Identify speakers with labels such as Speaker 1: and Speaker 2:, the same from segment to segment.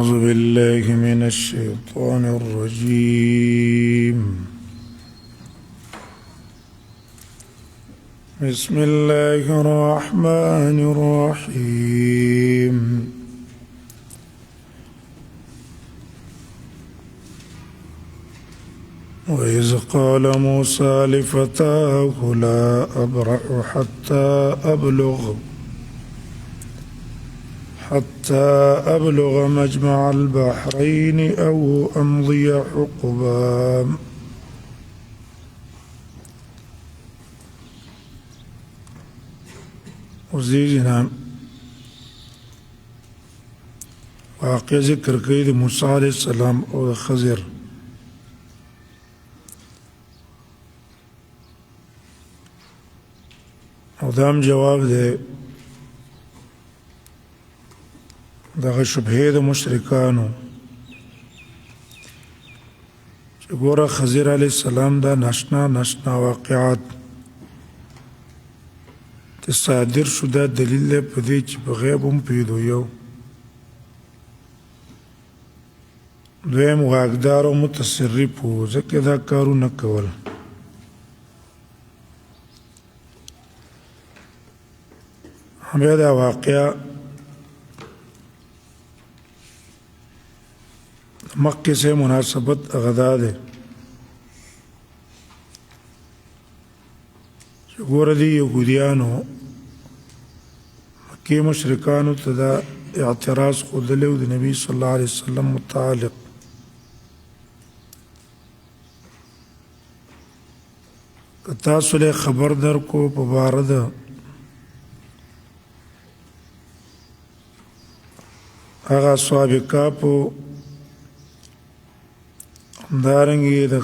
Speaker 1: أعوذ بالله من الشيطان الرجيم. بسم الله الرحمن الرحيم. وإذ قال موسى لفتاه لا أبرح حتى أبلغ مجمع البحرين أو أمضي حقبا. وزیجنا واقع ذکر کړي د موسی علیه السلام او د خضر. او دام جواب دی دغه شبهې د مشرکانو چې ګوره خضر علیه السلام دا ناشنا واقعات ته صادر شو، دا دلیل دی په دې چې په غیب هم پوهېدو. یو دویم واکدار او متصرف و، ځکه دا کارونه کول. بیا دا واقعه مکې سے مناسبت غدا ده چې ګوره دي یهودیانو مکې مشرکانو ته دا اعتراض ښودلی و د نبي صلی الله علیه وسلم متعلق. که تاسو له خبر درکو په باره د هغه اصحاب کهفو همدارنګې د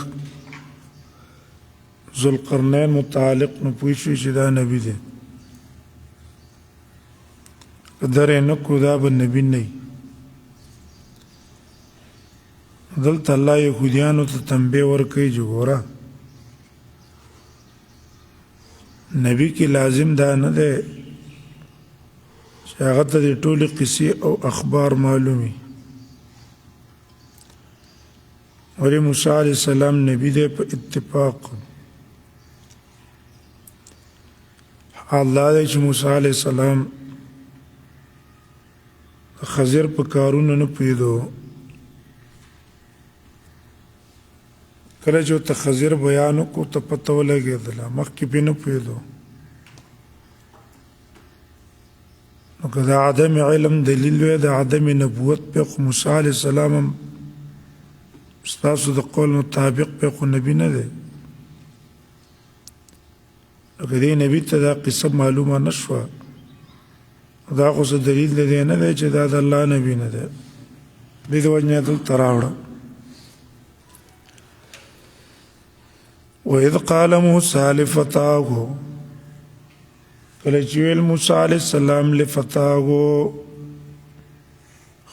Speaker 1: ذوالقرنین متعلق نو پوه شوي چې دا نبي دی. که درې نه کړو دا به نبي نه وي. دلته الله یهودیانو ته تنبیه ورکوي چې ګوره نبي کې لازم دا نه دی چې هغه ته د ټولې قصې او اخبار معلومي. ولې موسی علیه السلام نبي دی په اتفاق. حال دا دی چې موسی علیه السلام د خضر په کارونو نه پوهېدو. کله چې ورته خضر بیان وکړو ته پته ولګېدله، مخکې پرې نه پوهېدو. نو که د عدم علم دلیل وی د عدم نبوت پې خو موسی علیه السلام هم ستاسو د قول مطابق پې خو نبي نه دی. لکه دې نبي ته دا قصه معلومه نه شوه، دا خو څه دلیل د دې نه دی چې دا د الله نبي نه دی. دې د وجې نه دلته راوړه. وإذ قال موسى لفتاه، کله چې ویل موسی علیه السلام لفتاه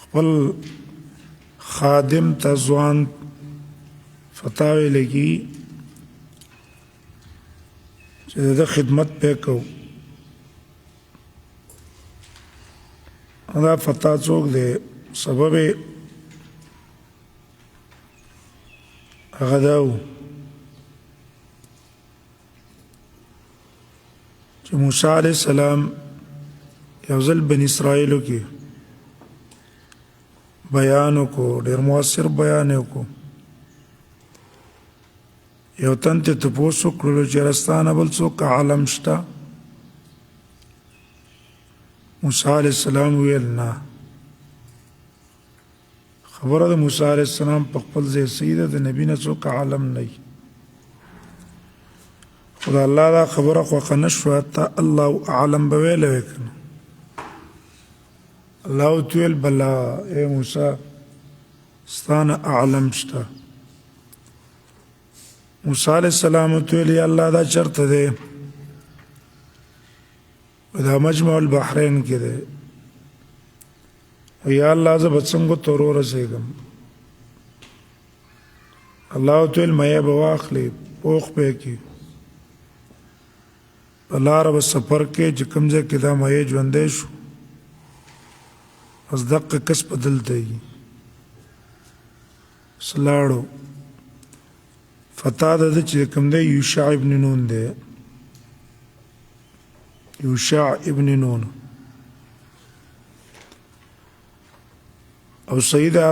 Speaker 1: خپل خادم ته ځوان فتا ویلی کي چې د ده خدمت پې کوو. دا فتا څوک دی؟ سبب هغه دا و چې موسی علیه السلام یو ځل بني اسرائیلو کې بیان وکړو، ډېر مؤثر بیان یې وکړو. یو تن ته تپوس وکړلو چې یاره ستا نه بل څوک عالم شته؟ موسی علیه السلام ویل نه. خبره د موسی علیه السلام په خپل ځای صحیح ده، د نبي نه څوک عالم نه وي. خو د الله دا خبره خوښه نه شوه، ته الله اعلم به ویلی وی که نه. الله ورته ویل بله ای موسی ستا نه اعلم شته. موسی علیه السلام ورته ویل یا الله دا چېرته دی؟ دا مجمع البحرین کې دی. یا الله زه به څنګه ورته ورسېږم؟ الله ورته ویل میه به واخلې، پوخ به یې کړي، په لاره به سفر کې چې کوم ځای کې دا مایع ژوندی شو، بس دقه کس په دلته وي. سلاړو فتا د چې کوم دی یوشع ابن نون دی یوشع ابن نون او صحیح دا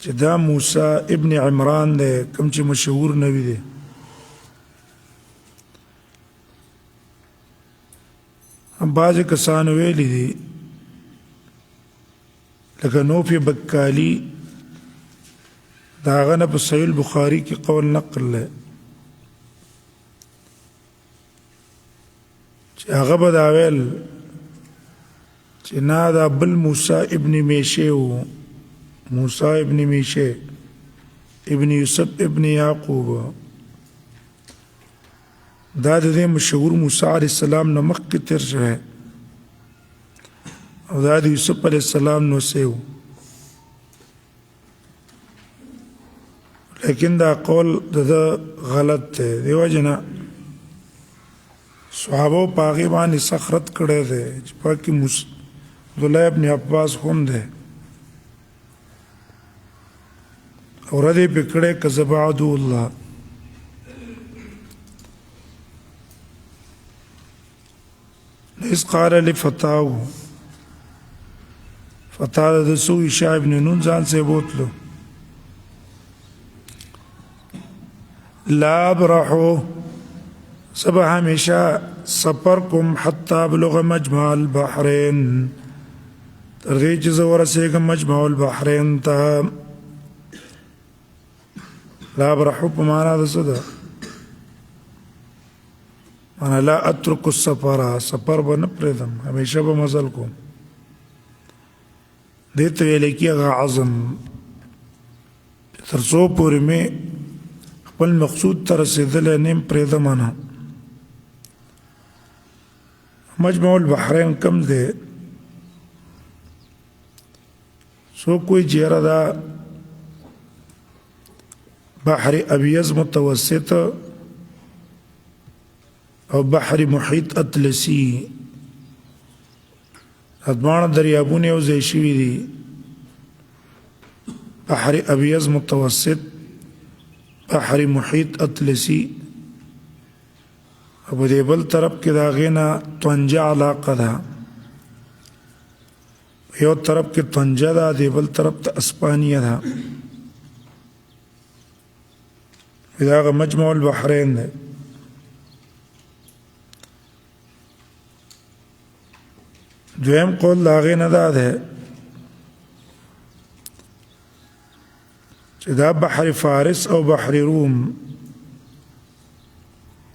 Speaker 1: چې دا موسی ابن عمران دی کوم چې مشهور نبی دی هم بعض کسانو ویلی دي لکه نوفی بکالی دا هغه نه په صحیح البخاري کې قول نقل دی چې هغه به دا ویل چې نه دا بل موسی ابن میشه و موسی ابن میشه ابن یوسف ابن یعقوب دا د دې مشهور موسی علیه السلام نه مخکې تیر شوی او دا د یوسف علیه السلام نو سیو لیکن دا قول دا غلط دی دیو جنا صحابه په هغې باندې سخت رد کړی دی چې پاکې عبدالله ابن عباس هم دی او رد یې پې کړی که زه به عدو الله إذ قال لفتاه فتاه د سو یوشع ابن نون ځان سے بوتلو لا ابرحو سبا ہمیشہ سفر کم حتی ابلغ مجمع البحرین ترغی چیز ورسیگم مجمع البحرین تا لا ابرحو پمانا دا صدا مانا لا اترک السفر سفر با نپریدم ہمیشہ با مزل کو دیتا ویلے کی اغا عظم ترسو پوری میں خپل مقصود ته رسیدلی نیم پرېږده منه مجمع البحرین کم دی څوک وایي چې یاره دا بحر ابیض متوسط او بحر محیط اطلسي دا دواړه دریابونه یو ځای شوي دي بحر ابیض متوسط بحر محیط اطلسي او دې بل طرف کې د هغې نه طنجه علاقه ده یو طرف کې طنجه ده دې بل طرف ته اسپانیه ده دا هغه مجمع البحرین دی دویم قول د هغې نه دا دی چې دا بحر فارس او بحر روم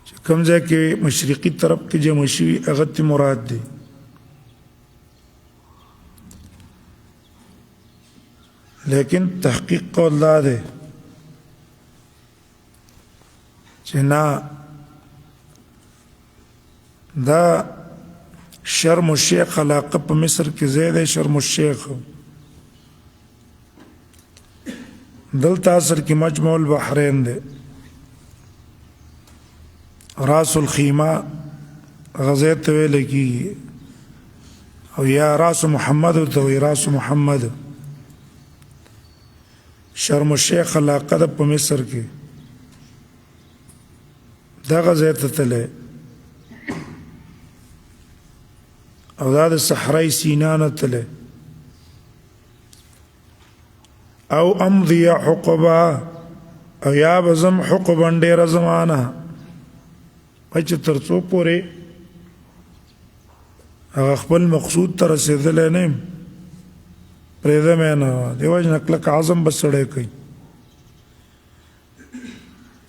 Speaker 1: چې کوم ځای کې مشرقي طرف کې جمع شوي هغه ته مراد دی لیکن تحقیق قول دا دی چې نه دا شرم الشیخ علاقه په مصر کې ځای دی شرم الشیخ دلته اصل کې مجمع البحرین دی راس الخیمه غزې ته ویل کېږي او یا راس محمد ورته وایي راس محمد شرم الشیخ علاقه ده په مصر کې دغه ځای ته تللی او دا د صحرای سینا نه تللی او امضي حقبا او یا بزم حقبا ډیره زمانه چې تر څو پورې هغه خپل مقصود ته رسېدلی نه یم پرېږده مې نه دې وجې نه کلک عزم به سړی کوي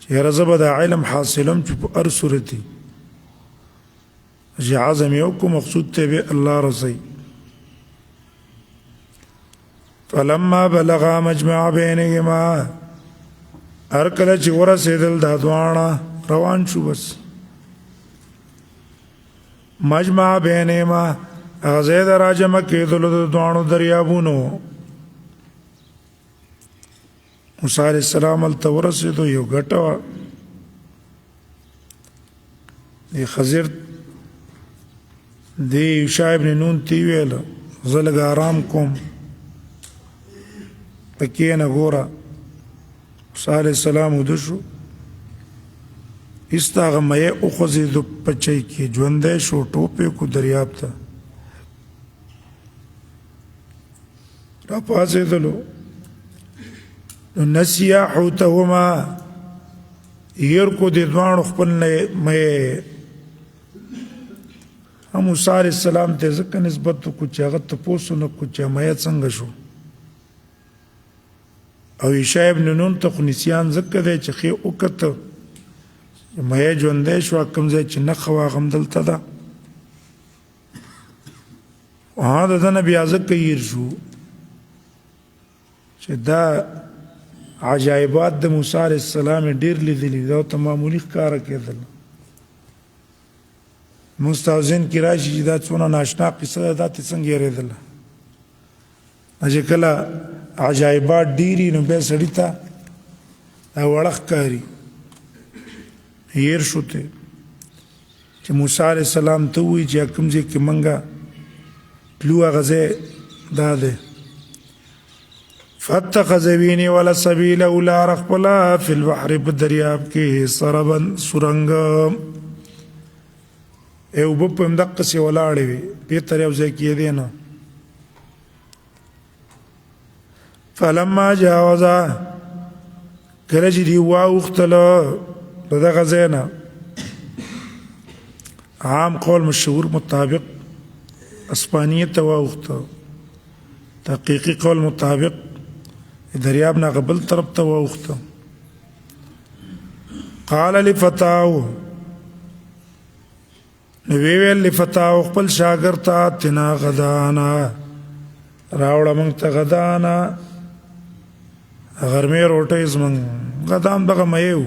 Speaker 1: چې یاره زه به دا علم حاصلم چې په هر صورت وي چې عزم یې وکړو مقصود ته به الله رسوي فلما بلغا مجمع بینهما هر کله چې ورسېدل دا دواړه روان شو بس مجمع بینهما هغه ځای د راجمع کېدلو د دواړو دریابونو موسی علیه السلام هلته ورسېدو یو ګټه وه د خضر د یوشع ابن نون ته یې ویل زه لږ ارام کوم پکې نه ګوره موسی علیه السلام وده شو ایسته هغه مایع وخوځېدو په چای کې ژوندی شو ټوپ یې کړو دریاب ته راپاڅېدلو نو نسیا حوتهما هیر کو دې دواړو خپل مایع موسی علیه السلام ته ځکه نسبت وکړو چې هغه تپوس ونه کړو چې مایع څنګه شو او یشع ابن نون ته خو نسیان ځکه دی چې ښې وکته مایع ژوندی شوه کوم ځای چې نښه وه هغه همدلته ده د ده نه بیا ځکه هیر شو چې دا عجایبات د موسی علیه السلام ډېر لیدلي دا ورته معمولي ښکاره کېدل موږ ته ذهن کې راشي چې دا څونه ناشنا قصه ده دا ترې څنګه هېرېدله چې کله عجایبات ډېري نو بیا سړي ته دا وړه ښکاري هیر شو ته چې موسی علیه السلام ته ووایي چې کوم ځای کې موږ تلو هغه ځای دا دی فاتخذ بیني ولا سبیل لار خپله فی البحر په دریاب کې سربا سرنګ اوبه په همدقسې ولاړې وې دې تر یو ځای کېدې نه فلما جاوزا کله چې دې واوښتله د دغه ځای نه عام قول مشهور مطابق اسپانیې ته واوښته تحقیقي قول مطابق دریاب نه بل طرف ته واوښته قال لفتاو نو ویل لفتاو خپل شاګرد ته اتنا غدانا راوړه موږ ته غدانا غرمې روټۍ زموږ غدا هم دغه مایع و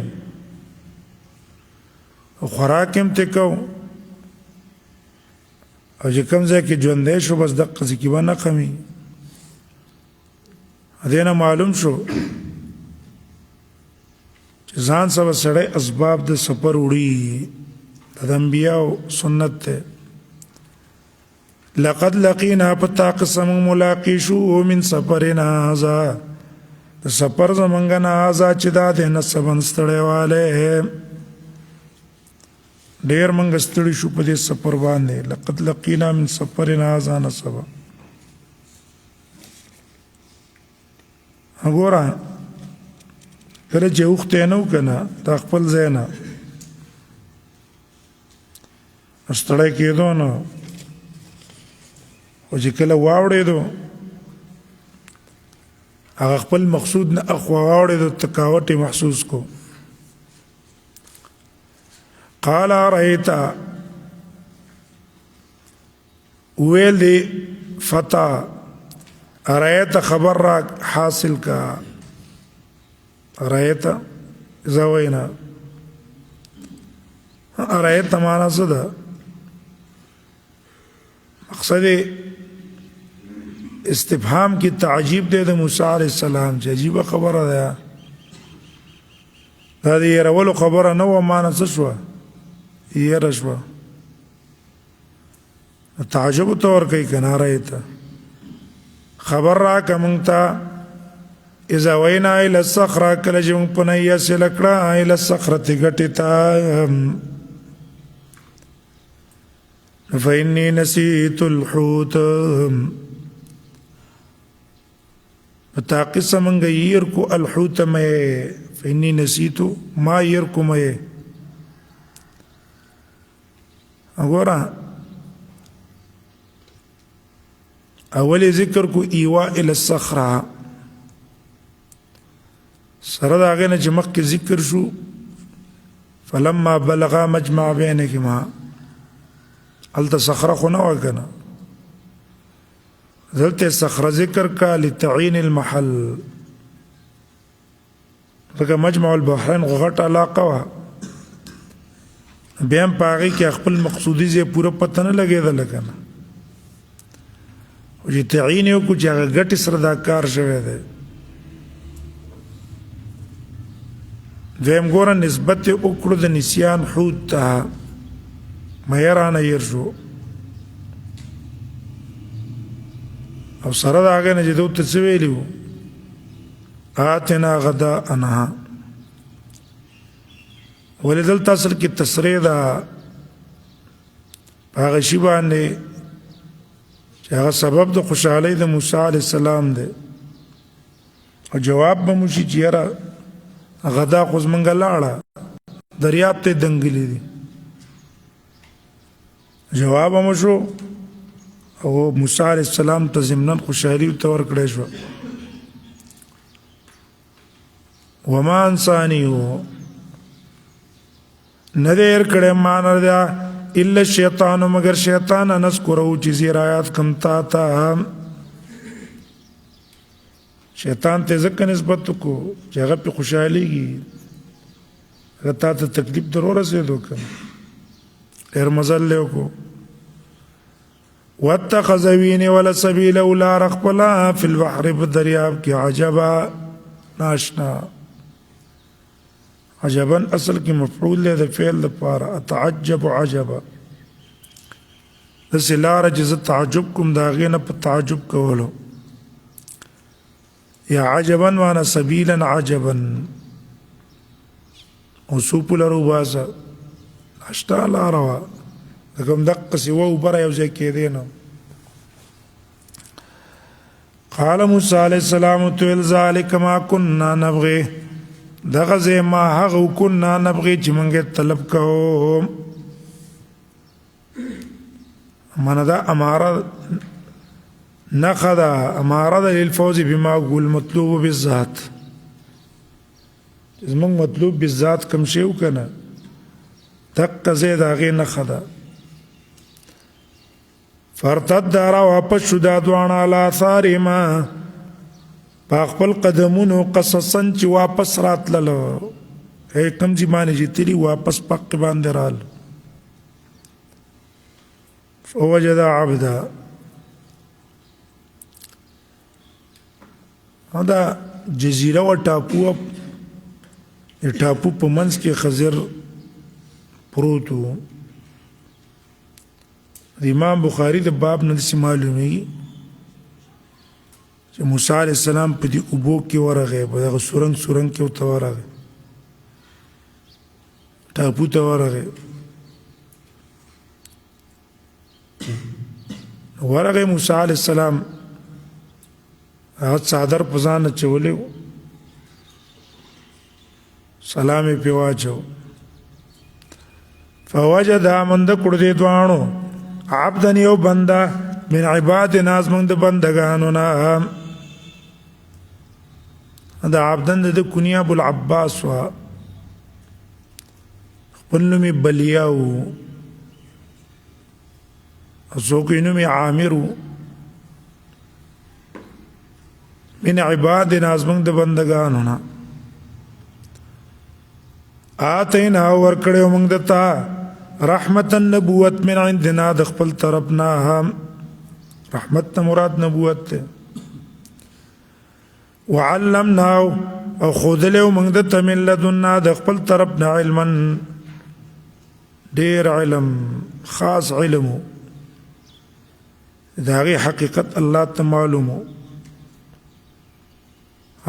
Speaker 1: او خوراک هم ترې کوو او چې کوم ځای کې ژوندی شو بس دقه ځای کې به نه قمي دې نه معلوم شو چې ځان سره سړی اسباب د سفر وړي د انبیاو سنت دی لقد لقینا پتا قسم ملاقی شو من سفرنا هذا د سفر زمونږ نه هذا چې دا دی نسبن ستړی والی ډېر موږ ستړي شو په دې سفر باندې لقد لقینا من سفرنا هذا نسبا وګوره کله چې اوښتی نه و که نه دا خپل ځای نه ستړی کېدو نه خو چې کله واوړېدو هغه خپل مقصود نه اخوا واوړېدو تکاوټ یې محسوس کو قال رأيت ویل دی فتا رأيت خبر را حاصل کا رأيت زوینا رأيت مانا څه ده مقصد استفهام کی تعجیب دی د موسی علیه السلام چې عجیبه خبره ده دا د یرولو خبره نه وه مانا څه شوه یره شوه تعجب ته ورکوي که نه رأيت خبر را که مونږ ته اذا وینا الى الصخره کله چې مونږ په نیا سیله کړه الى الصخرة ګټې ته فإني نسيت الحوت پتا قسم مونږ ير کو الحوت مې فإني نسيت ما ير کو مې وګوره اولی ذکر کو ایوا الى الصخره سره د هغې نه چې مخکې ذکر شو فلما بلغا مجمع بینکما هلته صخره خو نه وه که نه دلته صخره ذکر کا لتعین المحل ځکه مجمع البحرین غټه علاقه وه بیا هم په هغې کې خپل مقصودي ځای پوره پته نه لګېدله که نه چې تعین یې وکړو چې هغه ګټې سره دا کار شوی دی دویم ګوره نسبت یې وکړو د نسیان حوت ته مایع رانه هیر شو او سره د هغې نه چې ده ورته څه ویلي وو آتنا غداءنا ولدل تصل کی تصریح دا هغه شی باندې چې هغه سبب د خوشحالۍ د موسی علیه السلام دی او جواب به مو شي چې یاره غدا خو زمونږ لاړه دریاب ته دنګلې دي جواب مو شو او موسی علیه السلام ته ضمناً خوشحالي ورته ورکړی شوه وما انسانیو نه دی هېر کړی ما نه دی الا الشیطان مگر شیطان نذکره چې زیرایات کم تا ته شیطان ته ځکه نسبت کو چې هغه په خوشحالېږي هغه تا ته تکلیف در ورسېدو که ډېر مزل یې وکړو واتخذ وینې سبیله لاره خپله فی البحر په دریاب کې عجبا ناشنا عجبا اصل کې مفعول دی د فعل لپاره اتعجب عجبا داسې لاره چې زه تعجب کوم د هغې نه په تعجب کولو یا عجبا معنی سبیلا عجبا اوصوف لرو باسه ناشنا لاره وه لکه همدقسې وه اوبه یو ځای کېدی نو قال موسی علیه السلام ورته ویل ذلک ما کنا نبغي دغه ځای ما هغه کنا نبغي چې موږ طلب کوو معنی دا اماره نښه ده اماره ده للفوز بما هو المطلوب بالذات چې زموږ مطلوب بالذات کوم شی و که نه دقه ځای د هغې نښه ده فارتد را واپس شو دا دواړه علی آثارهما په خپل قدمونو قصصا چې واپس راتللو کوم چې باندې چې تلي واپس پق باندې رال فوجد عبدا دا جزیره و ټاپو ټاپو په منځ کې خضر پروت و د امام بخاري د باب نه داسې معلومیږي چې موسی علیه السلام په دې اوبو کې ورغی په دغه سورنګ کې ورته ورغی ټاپو ته ورغی ورغی موسی علیه السلام هغه څادر په ځان اچولی و سلام یې پرې واچو فوجد منده کړو دې دواړو عبدن یو بنده من عبادنا زمونږ د بندګانو نه دا عبدن د کنیه ابوالعباس وه خپل نوم یې بلیا و څوک یې نوم یې عامر و من عبادنا زمونږ د بندګانو نه آتینا ورکړی موږ دته رحمت النبوت من عندنا د خپل طرفنا رحمت نه مراد نبوت ده وعلمناه او خودلیو موږ دته من لدنا د خپل طرفنا علما ډېر علم خاص علم د هغې حقیقت الله ته معلوم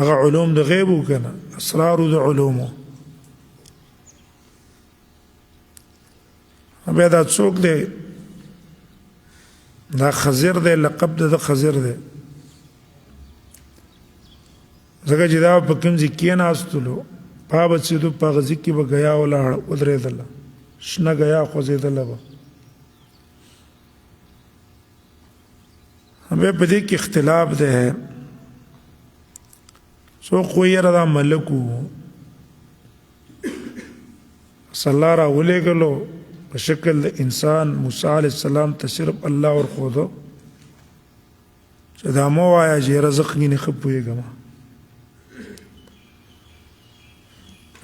Speaker 1: هغه علوم د غیب و که نه اسرارو د علومو بیا دا څوک دی دا خضر دی لقب د خضر دی ځکه چې دا په کوم ځای کېناستلو پا به څېدو په هغه ځای کې به ګیا ولاړه ودرېدله شنه ګیا خوځېدله به بیا په دې کې اختلاف دی څوک خو یاره دا ملک و صلی الله راولېږلو په شکل د انسان موسی علیه السلام ته صرف الله ورښودو چې دا مه وایه چې یاره زه ښه ښه پوهېږم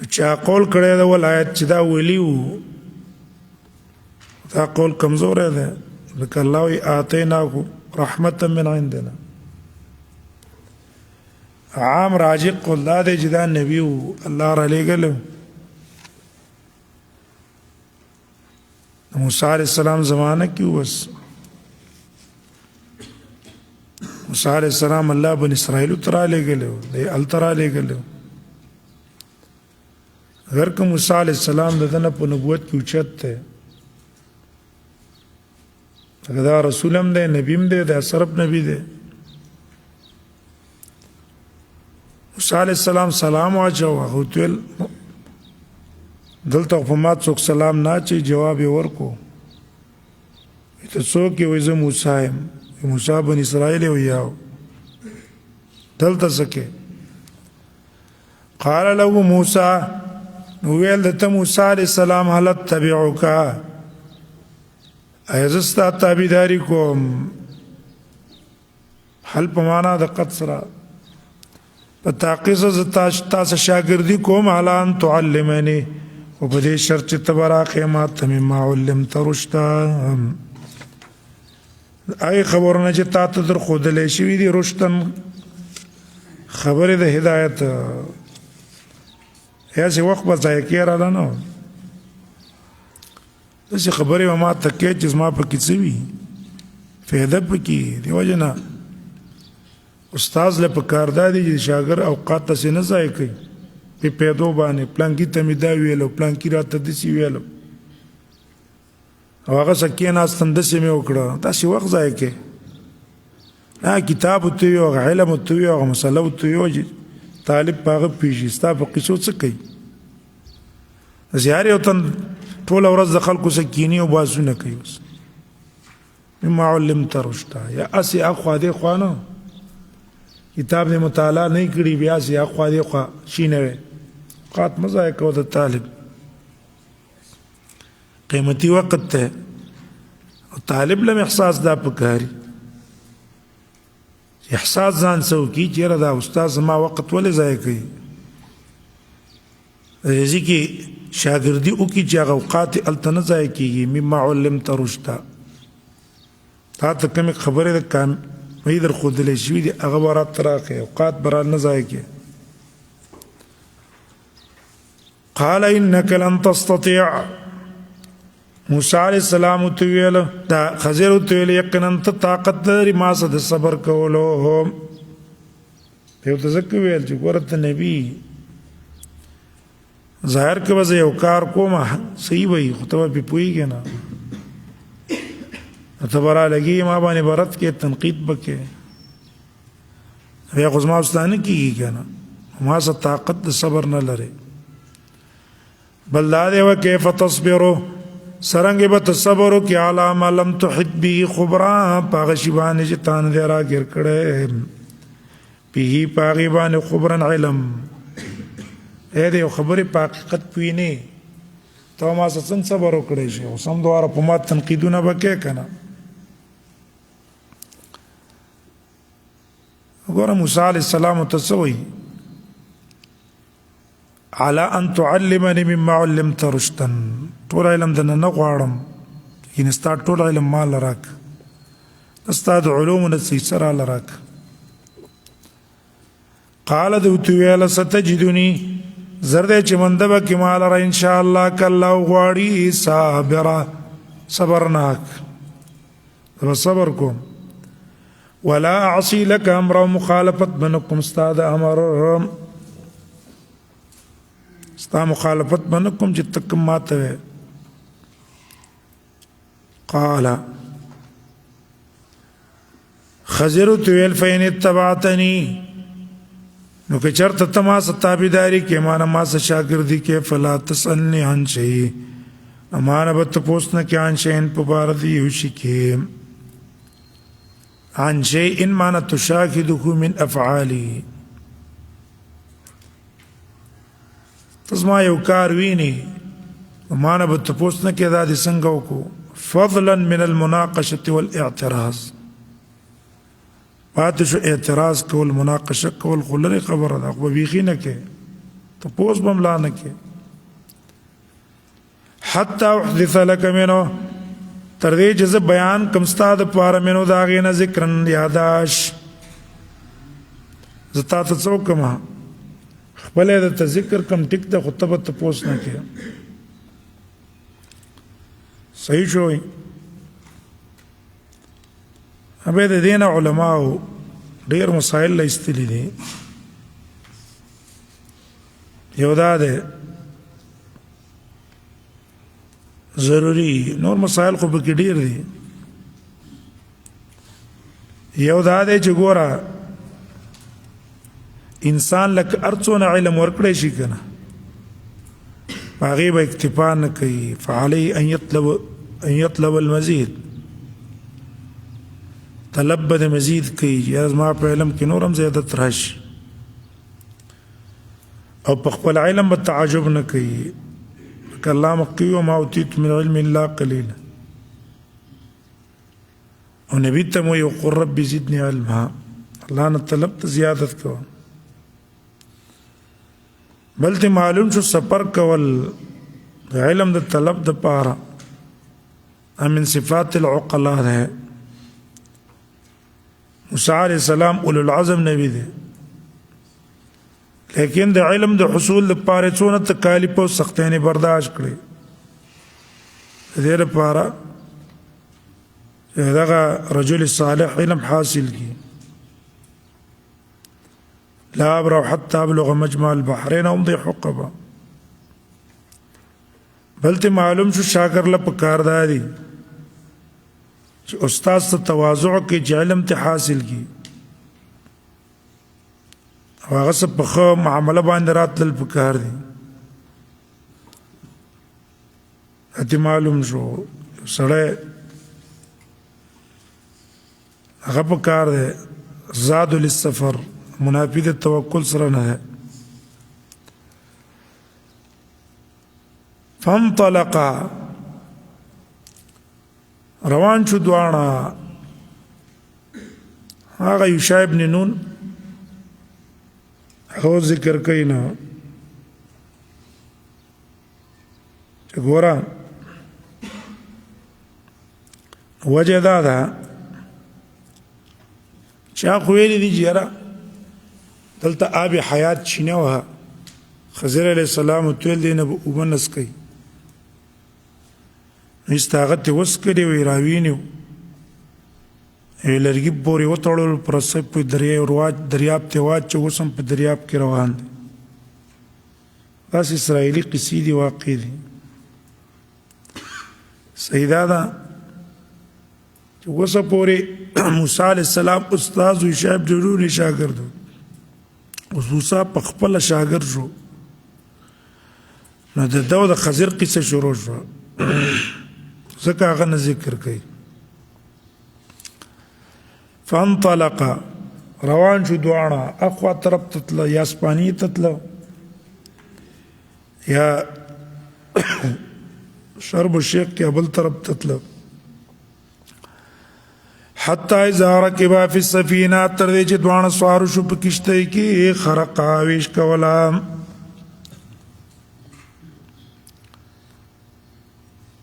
Speaker 1: چا قول کړی د ولایت چې دا ولی و دا قول کمزوری دی لکه الله وایي آتیناه رحمتا من عندنا عام راجق قول دا دی چې دا نبي و الله رالیږلی موسی علیہ السلام زمانہ کی بس موسی علیہ السلام الله بن اسرائیل ترا لګلو دی الترا لګلو اگر که موسی علیہ السلام دنه په نبوت کې اوچت ته دا رسولم دی نبیم دی دا صرف نبی دی موسی علیہ السلام سلام واچو هغه تل دلته په ما څوک سلام نه چي جواب ورکو ته څوک وي زه موسی بن اسرائیل یو دلته سکه قال له موسی ویل دته موسی علیہ السلام هل تبعک ایزستا تابعداری کوم حل په معنا د قد سره په تاقیز ز تاسو شاګردي کوم حالان تعلمني او په دې شرط چې تبرا قیامت مما علمت رشدا ای خبرونه چې تاسو در خودلې شوې دي رشتن خبره د هدایت یا چې وخت به ځای کې را نه دغه خبره ما ته کې چې ما په کې څه وي فائدہ پکې دی وجنا استاد له پکاردادي چې شاګر اوقات ته نه ځای کوي په پیدو باندې پلان کې ته می دا ویلو پلان کې راته د سی ویلو او هغه سکینه استند سي مې وکړه تاسو وخت ځای کې نا کتاب ته یو علم ته یو مسله ته یو طالب پاغه پیږي ستا په قصو څه کوي زیاره وطن ټول ورځ د خلکو سکینی او باسونه کوي مما علمت رشدا یا اسی اخوا دې خوانو کتاب دې مطالعه نه کړی بیا سي اخوا دې خوا شینه قات مزه کو د طالب قیمتي وخت ته طالب لم احساس دا پکاري احساس ځان سو کی چیرې دا استاد ما وخت ولې ضایع کوي ځکه شاګردي او کی چې اوقات التنه ضایع کیږي مما علمت رشدا تا ته کوم خبره ده کام مې در خود له شوی دي هغه ورات تراخه اوقات بران نه ضایع کی قال انك لن تستطيع موسی علیہ السلام تو ویل دا خضر تو ویل یقینا ته طاقت لري ما صد صبر کولو یو تذکر ویل چې ورته نبی ظاهر کې وځي یو کار کوم صحیح وي خطبه په پويږي نه اعتبار لګي ما باندې برت کې تنقید بکې بیا غزما واستانه کیږي کنه ما څه طاقت د صبر نه لري بل دا دی وکيف تصبروا سرنګ به تصبرو کې علام لم تحد به خبرا پاغشی باندې چې تان دې را ګر کړه به پاغي باندې خبرن علم اې دې خبره په حقیقت پوی نه ته ما څنګه صبر وکړې شي او سم دواره په ما تنقیدونه وکې کنه وګوره موسی علیہ السلام تسوي على ان تعلمني مما علمت رشدا ټول علم د نه غواړم ان ستاسو ټول علم مال راک استاد علوم د سره لراک قال ذو ویل ستجدني زرد چې مندب کې مال را ان شاء الله کله غواړي صابرا صبرناک صبر کوم ولا اعصي لك امر مخالفت بنكم استاد امر ستا مخالفت بنکم چې تکم ماته وي قال خضر تویل فین اتبعتنی نو که چرته تما ستابیداری کې معنا ما شاګردي کې فلا تسالني عن شيء امانه به تاسو نه کې عن شيء په بار دی یو شي کې عن شيء معنا تشاهده من افعالي تسمع یو کار ویني امانه به تاسو نه کې دا د څنګه وکړو فضلا من المناقشه والاعتراض پاتې شو اعتراض کول مناقشه کول خلل خبره ده خو بيخي نه کې ته پوس بملا نه کې حتى احدث لك منه تر دې چې بیان کوم ستاد پاره منو دا غینه ذکرن یاداش زتا ته څوک ما خپل د ذکر کم ټیک ته خطبه ته پوس نه کې صحیح شوی ابه د دین علماء ډېر مسایل له ایستلي دي. یو دا دی ضروري، نور مسایل خو پکې ډېر دي. یو دا دی چې ګوره انسان لکه هر څونه علم ورکړی شي که نه په هغې به اکتفا نه کوي. فعليه ان يطلب المزید، طلب به د مزید کوي، یا زما په علم کې نور هم زیادت راشي، او په خپل علم به تعجب نه کوي. که الله مخکې وما اوتیت من علم الا قلیلا، او نبی ته مو یو قل رب زدنی علما، الله نه طلب ته زیادت کوه. بل ته معلوم شو سفر کول د علم د طلب د پاره من صفات العقلاء ہے. موسی علیہ السلام اولو العزم نبی دی، لیکن د علم د حصول لپاره څونه تکالیف او سختیانې برداشت کړې. د دې لپاره دغه رجل صالح علم حاصل کی. لا ابرح حتى ابلغ مجمع البحرين امضي حقبا. بل ته معلوم شو شاګرد له پکار دی چې استاد ته تواضع کې چې علم ته حاصل کی، او هغه څه په ښه معامله باندې راتلل پکار دي. ته معلوم شو سړی هغه پکار دی زاد للسفر، منافی د توکل سره نه ده. فانطلقا، روان شو دواړه. هغه یوشع ابن نون هغه ذکر کوي نه چې ګوره وجه دا ده چې هغه ویلي دي چې یاره دلته آب حیات چینه وه، خضر علیه السلام وتویل دی نه به اوبه نسکئ، ایسته هغه ترې وڅکلې وې راوینې لرګي پورې وتړل، پر رسۍ په دریاب ته واچو، اوس هم په دریاب کې روان دی. داسې اسرائیلي قصې دي، واقع دي. صحیح دا ده چې اوسه پورې موسی علیه السلام استاد و یوشع ابن نون شاګرد و. اوس موسی په خپله شاګرد شو، نو د ده او د خضر قصه شروع شوه، ځکه هغه نه ذکر کوي. فانطلقا، روان شو دواړه، اخوا طرف ته تله، یا اسپانیې ته تله، یا شرم الشیخ کې بل طرف ته تله. حتی اذا رکبا فی السفینه، تر دې چې دواړه سوار شو په کشتۍ کې، خرقا ویش کوله.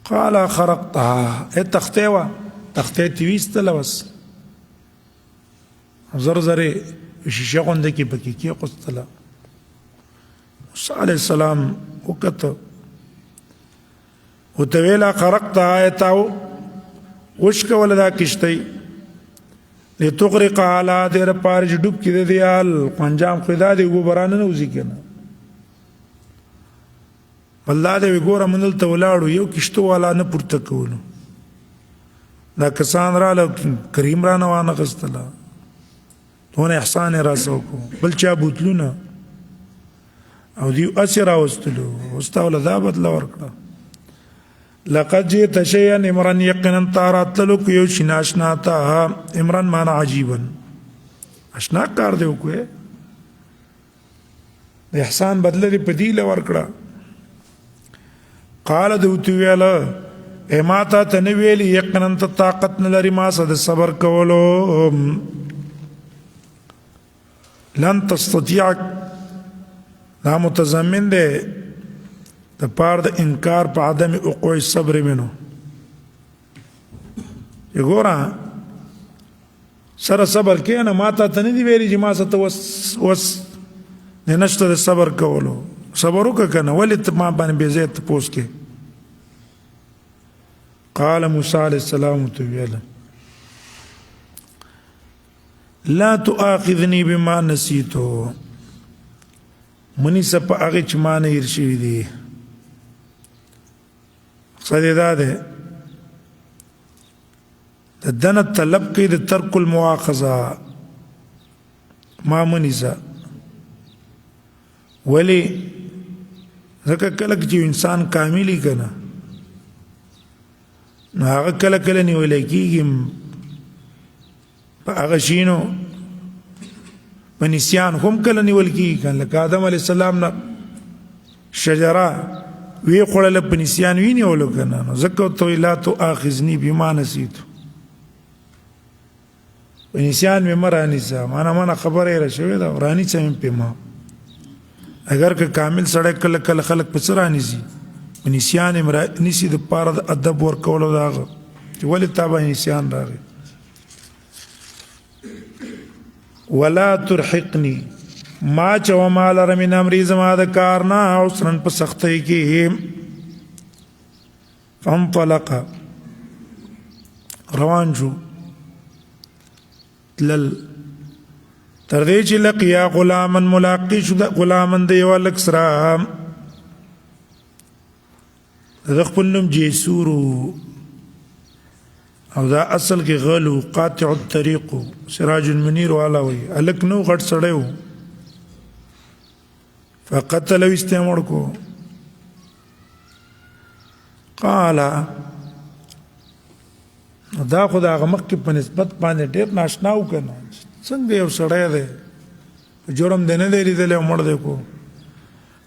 Speaker 1: قال خرقتها، تختې وه، تختې تې ویستله، بس زر زرې شیشه غونده کې پکې کېغوستله. موسی علیه السلام وکته، ورته ویله خرقتها، تا وشکوله دا کشتۍ، لتغرق على دې لپاره چې ډوب کړي د دې حال. انجام خو دا دی اوبه به رانه نوځي که نه. الله دې وي ګوره موږ دلته ولاړو، یو کشته والا نه پورته کولو، دا کسان راله کریم رانه وانخېستله، دونه احسان یې راسره وکړو، بل چا بوتلونه او دوی اسې راوستلو، اوس تا وله دا بدله ورکړه. لقد جئت شيئا امرا، یقینا تا راتللو که یو شي ناشنا ته. امرا معنا عجیبا، اشنا کار دی وکړې، د احسان بدله دې په دې له ورکړه. قال دې ورته ویله ما تا ته نه ویلي یقینا ته طاقت نه لرې ما سره د صبر کولو. لن تستطيع دا متضمن دی د پار د انکار په عدم وقوع الصبر منه. ګوره سره صبر کې نه، ما ته نه دی ویلي چې ما سره وس نشته د صبر کولو. صبر وکړه که نه، ولې ته ما باندې بې ځایه تپوس کې. قال موسی علیه السلام ورته ویله لا تؤاخذني بما نسیتو منی سپا هغه چې ما نه هیر شوي دي. مقصد یې دا دی د دنه طلب کوي د ترک المواخذه ما منیسه. ولی ځکه کله چې انسان کاملی کنه نو هغه کله کله نیولی کېږي په هغه شینو په نسیان هم کله نیول کېږي کنه. لکه آدم علیه السلام نه شجره وی خوړله په نسیان وی نیولو کنه نو ځکه ورته وایي لا تؤاخذني بما نسیتو په نسیان مې مه رانیسه مانه خبره یې راشوې ده رانیسه مې پې ما. اگر که کامل سړی کله کله خلک په څه رانیسي په نسیان یې رانیسي د پاره د ادب ورکولو د هغه چې ولې تا باندې نسیان راغی. ولا ترحقني ما چوه ما لره من امري زما د کار نه عسرا په سختۍ کې. فانطلق روان شو تلل تر دې چې لقیا غلاما ملاقي شو د غلامن د یو هلک سره د خپل نوم جیسور او دا اصل کې غلو قاطع الطريق سراج المنير والا وي هلک نو غټ سړی و فقتل استعمار کو قال دا خدا هغه مخکې په نسبت باندې ډېر ناشنا و کنه څنګه یو سړی دی په جرم دی نه دی لیدلی او مړ دی کو.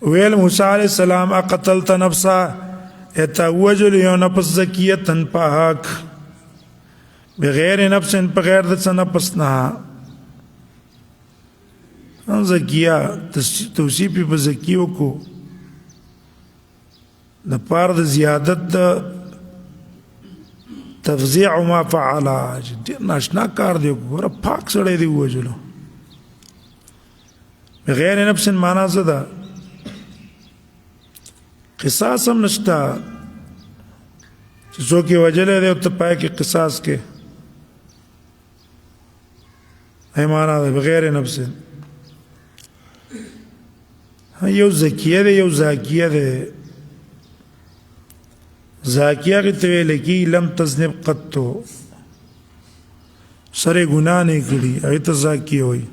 Speaker 1: ویل موسی علیه السلام اقتلت نفسا اتا وجل یو نفس زکیتن پاک بغیر نفس په غیر د څه نفس نه زکیه توصیف په زکی وکړو د پاره د زیادت د تفزیع ما فعل ډېر ناشنا کار دی ګوره پاک سړی دی ووجلو. بغیر نفس معنا څه ده قصاص هم نشته چې څوک یې وجلی دی او ته پای کې قصاص کې ای معنا ده بغیر نفس. یو زکیه دی یو زاکیه دی. زاکیه کې ته ویل کېږي لم تذنب قط سره ګناه نه کړي هغې ته زاکیه وایي.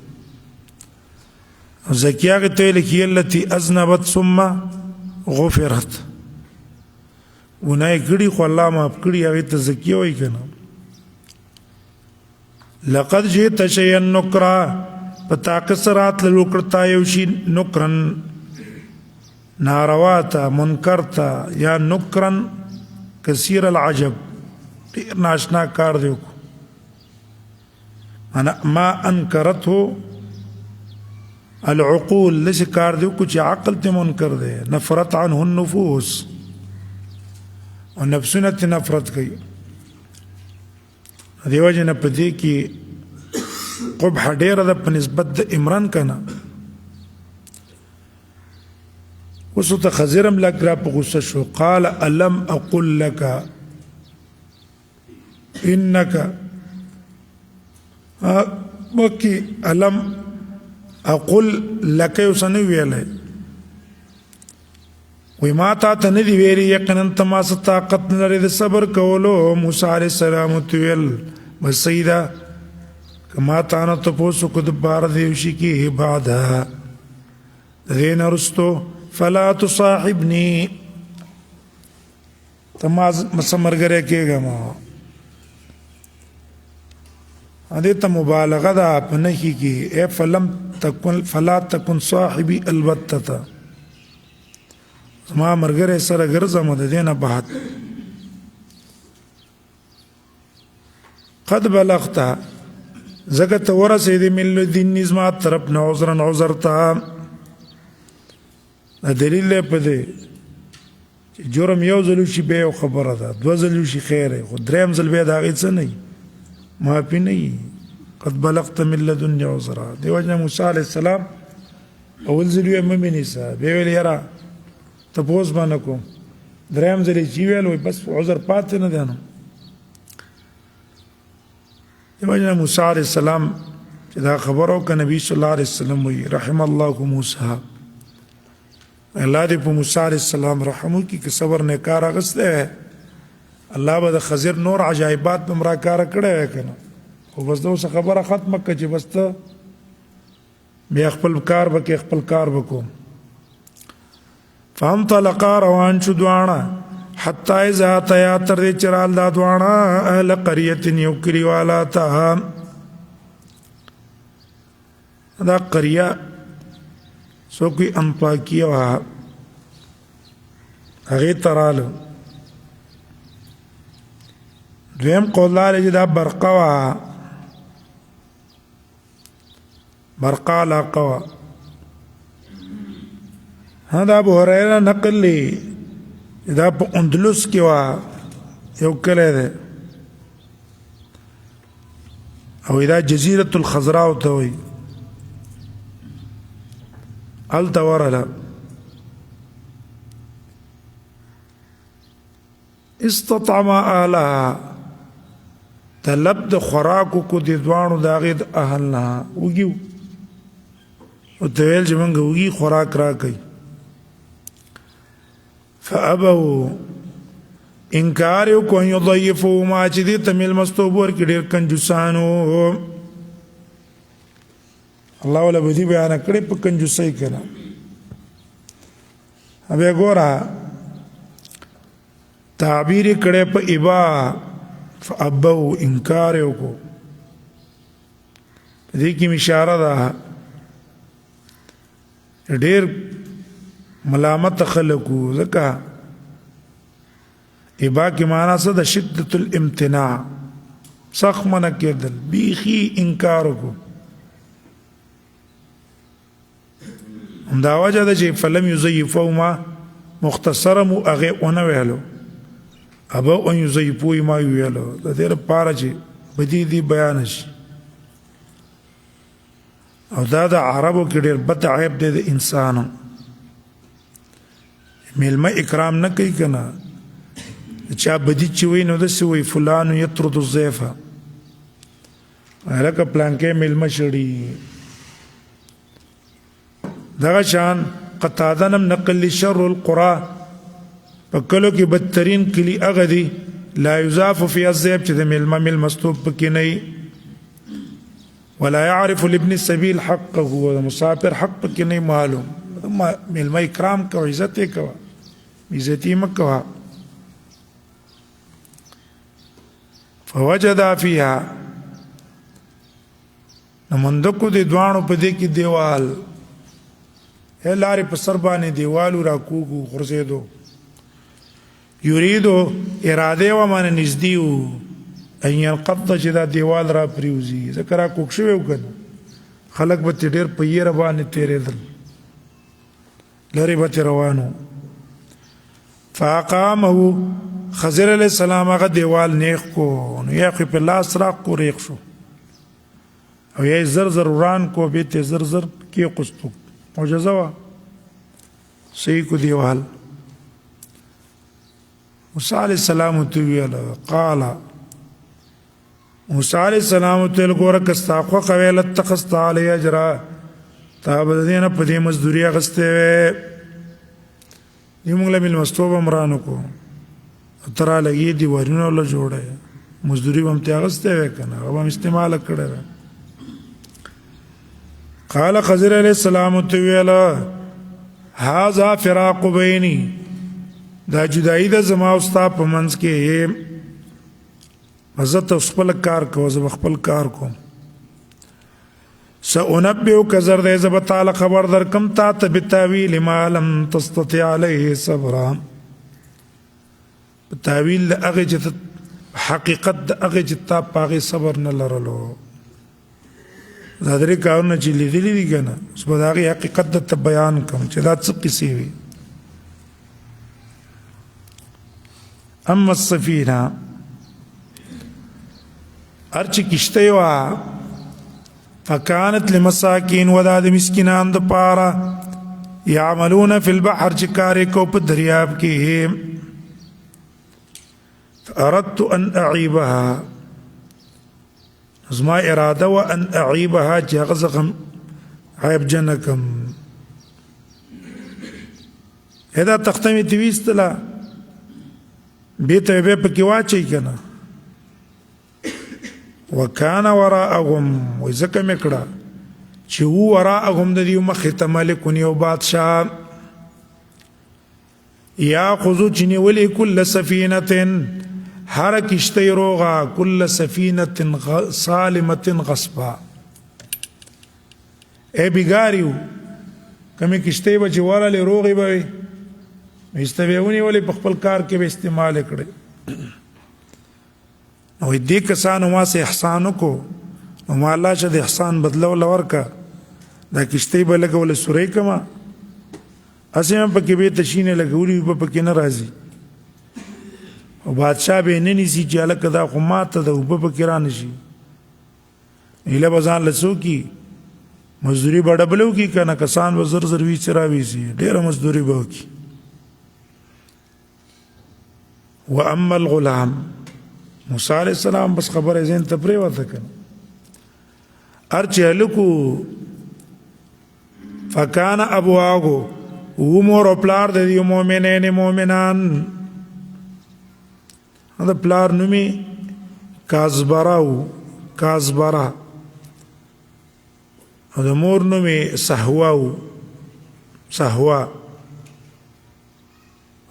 Speaker 1: زکیه کې ته ویل کېږي التي اذنبت ثم غفرت ګناه یې کړي خو الله معاف کړي هغې ته زکیه وایي که نه. لقد جئت شیئا نکرا په طاقت سره راتللو کړه تا یو شي نکرن ناروا ته منکر ته یا نکرن کثیر العجب ډېر ناشنا کار دی انا ما انکرته العقول لسه کار دی چې عقل ته منکر دی. نفرت عنه النفوس او نفسونه ته نفرت کوي. دیو جن په دې کې قبح ډېره ده په نسبت د عمران کنه. اوس ته خضرم لک را په غصه شو قال الم اقل لك انك مکی الم اقل لك یوسنه ویلې وی ما تا ته نه دی ویری یقینا ته ما څه طاقت نه لري د صبر کولو. موسی علیه السلام ویل بس سیدا کما تا نه تاسو کو د بار دی شي کې بعد دین رستو فلا تصاحبني تماز مسمرګره کېږه ما دې ته مبالغه ده په نهي کې اے فلا تكن صاحبي البتة ما مرګره سره ګرځم د دینه بعد قد بلغت زګت ورسېد من لدین نظم طرف نه عذرا دلیل په دې چې جرم یو ځل شي به خبره ده دو ځل شي خیره خو دریم ځل به دا هیڅ نه معافي نه. قد بلغت من لدن عذرا دی وجه موسی علیه السلام اول ځل یې ممنې سه به ویل یاره تپوس باندې کوم دریم ځل چې ویل وي بس عذر پاتې نه دی نو دی وجه موسی علیه السلام چې دا خبرو که نبی صلی الله علیه وسلم وی رحم الله موسی الله دې په موسی علیه السلام رحم وکړي که صبر نه کار اغسته الله به د خضر نور عجایبات به مرا کار کړی وی کنه خو بس دا خبره ختمه کړه چې بس ته بیا خپل کار وکړي خپل کار وکړو فانطلقا روان شو دواړه حتی اذا اتیا تر دې چې رال دا دواړه اهل قریة یو کلیوالا ته دا قریه سو کوئی انطاکیه وه هغې ته رالو دویم قول دا دی چې دا برقه وه برقه علاقه وه دا ابو هريره نقل لی دا په اندلس کې وه یو کلی دی او دا جزیرة الخضراء ته وایي هلته ورله استطعم اهلها طلب د خوراکو کو د دواړو د هغې د اهل نه وږي ورته ویل چې موږ وږي خوراک راکئ فابوا انکار یې وکړو ان یضیفوهما چې دې ته مېلمستوب ورکړي ډېر کنجوسانو الله ولا بدی بیان کړي په کنجوسۍ کنه بیا ګوره تعبیر کړي په ابا فابوا انکار یې وکړو دې کې اشاره ده ډېر ملامت خلقو ځکه ابا کې معنا څه د شدت الامتناع سخت منع کېدل بیخي انکار وکړو همدا وجه ده چې فلم یضیفوهما مختصره مو هغې ونه ویلو ابا ان یضیفوهما یې ویلو د دې لپاره چې بدي دي بیان شي او دا د عربو کې ډېر بد عیب دی د انسانو میلمه اکرام نه کوي که نه چا بدي چې وایي نو داسې وایي فلان یطرد الضیفه لکه پلانکې میلمه شړي دغه شان قتاده نم نقل لی شر القرى په کلو کې بدترین کلی هغه دی لا یضاف فی الضیف چې د میلمه میلمستوب پکې نه ولا يعرف لابن السبيل حقه هو مسافر حق پکې نه معلوم میلمه اکرام کوه عزت یې کوه عزت یې مه کوه فوجد فيها نمندکو د دواړو په دې کې دیوال لارې په سر باندې دیوالو راکوږو غورځېدو یریدو اراده و مانه نږدې و ان ينقض چې دا دیوال را پریوزي ځکه را کوږ شوی و که نه خلک به ترې ډېر په یېره باندې تېرېدل لرې به ترې روانو فاقامه خضر علیه السلام هغه دیوال نیغ کو نو یا خو په لاس راق کو ریغ شو او یا زر زر وران کو بیا ته زر زر کېقوستو معجزه وه صحیح کو دیوال موسی علیه السلام ورته وویل قال موسی علیه السلام ورته ویل ګوره که ستا خوښه وی لاتخذت علی اجرا تا به د دې نه په دې مزدوري اخیستې وې دې موږ له مېلمستوب هم رانکړو ته رالګې دیوالونه له جوړی مزدوري به هم ترې اخیستې وې که نه هغه به هم استعماله کړې وې قال خضر علیه السلام ورته وویل هذا فراق بیني دا جدایي ده زما او ستا په منځ کې زه ته خپل کار کوه زه به خپل کار کوم سأنبئك زر دی زه به تاله خبر درکم تا ته بتاویل ما لم تستطع علیه صبرا تاویل د هغې چې حقیقت د هغې چې تا په هغې صبر نه لرلو دا درې کارونه چې لیدلي دي که نه اوس به د هغې حقیقت درته بیان کوم چې دا څه قصې وي اما السفینه هر چې کشته وه فکانت لمساکین و دا د مسکینان دپاره یعملون فی البحر چې کار یې کو په دریاب کې فاردت ان اعیبها زما اراده و ان اعيبها چې هغه زخم عیب جنکم هدا تختمې تويستله بیته به پکې واچي کنه وکانا وراءهم وزکه مکړه چې وراءهم د دې مخ ته ملک یو بادشاہ یاخذ چنی ولی کل سفینه هر کشتی روغا کل سفینه سالمه غصبا ای بیګاریو کمی کشتی بچ وراله روغي به استویونی ولی په خپل کار کې به استعمال کړي او دې کسانو ما سه احسان کو او ما الله شه د احسان بدلو لورکا دا کشتی به لګول سورې کما اسیم په کې به تشینه لګولي په کې ناراضي او بادشاہ به نه نسی چې الک دا خو ماته د وب په کې را نشي اله بزان لسو کی مزدوری بڑبلو کی کنه کسان وزر زروی چراوي سي ډیره مزدوری به کی واما الغلام موسی علیہ السلام بس خبره زين تپری وته کنه ارچه لکو فکان ابواغو ومور پلار د مؤمنین مؤمنان دا پلار نومي کازبرا او د مور نومي صحوا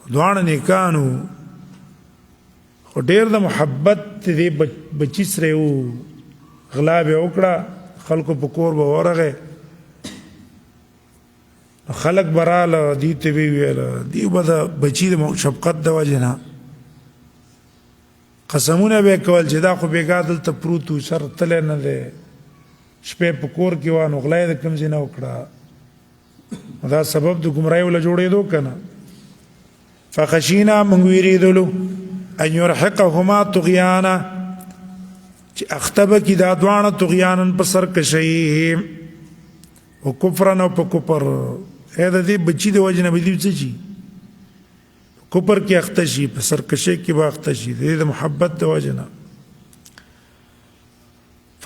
Speaker 1: دوان نکانو خو ډیر د محبت دې بچی سره وو غلا به وکړه خلکو په کور به ورغه خلک براله دي ته ویل دی به د بچی د شفقت د وجنه قسمونه به کول چې دا خو بیګادل ته پروتو سر تل نه ده شپه په کور کې وانه غلای د کم زینه وکړه دا سبب د گمراهی ول جوړېدو کنه فخشینا من ویریدلو ان يرحقهما طغيانا چې اختبه کی دا دوانه طغیانن په سر کشي او کفرن او په کفر اې د دې بچی د وجنه به دي څه شي کفر کې اختشي په سر کشي کې با اختشي د محبت د وجنه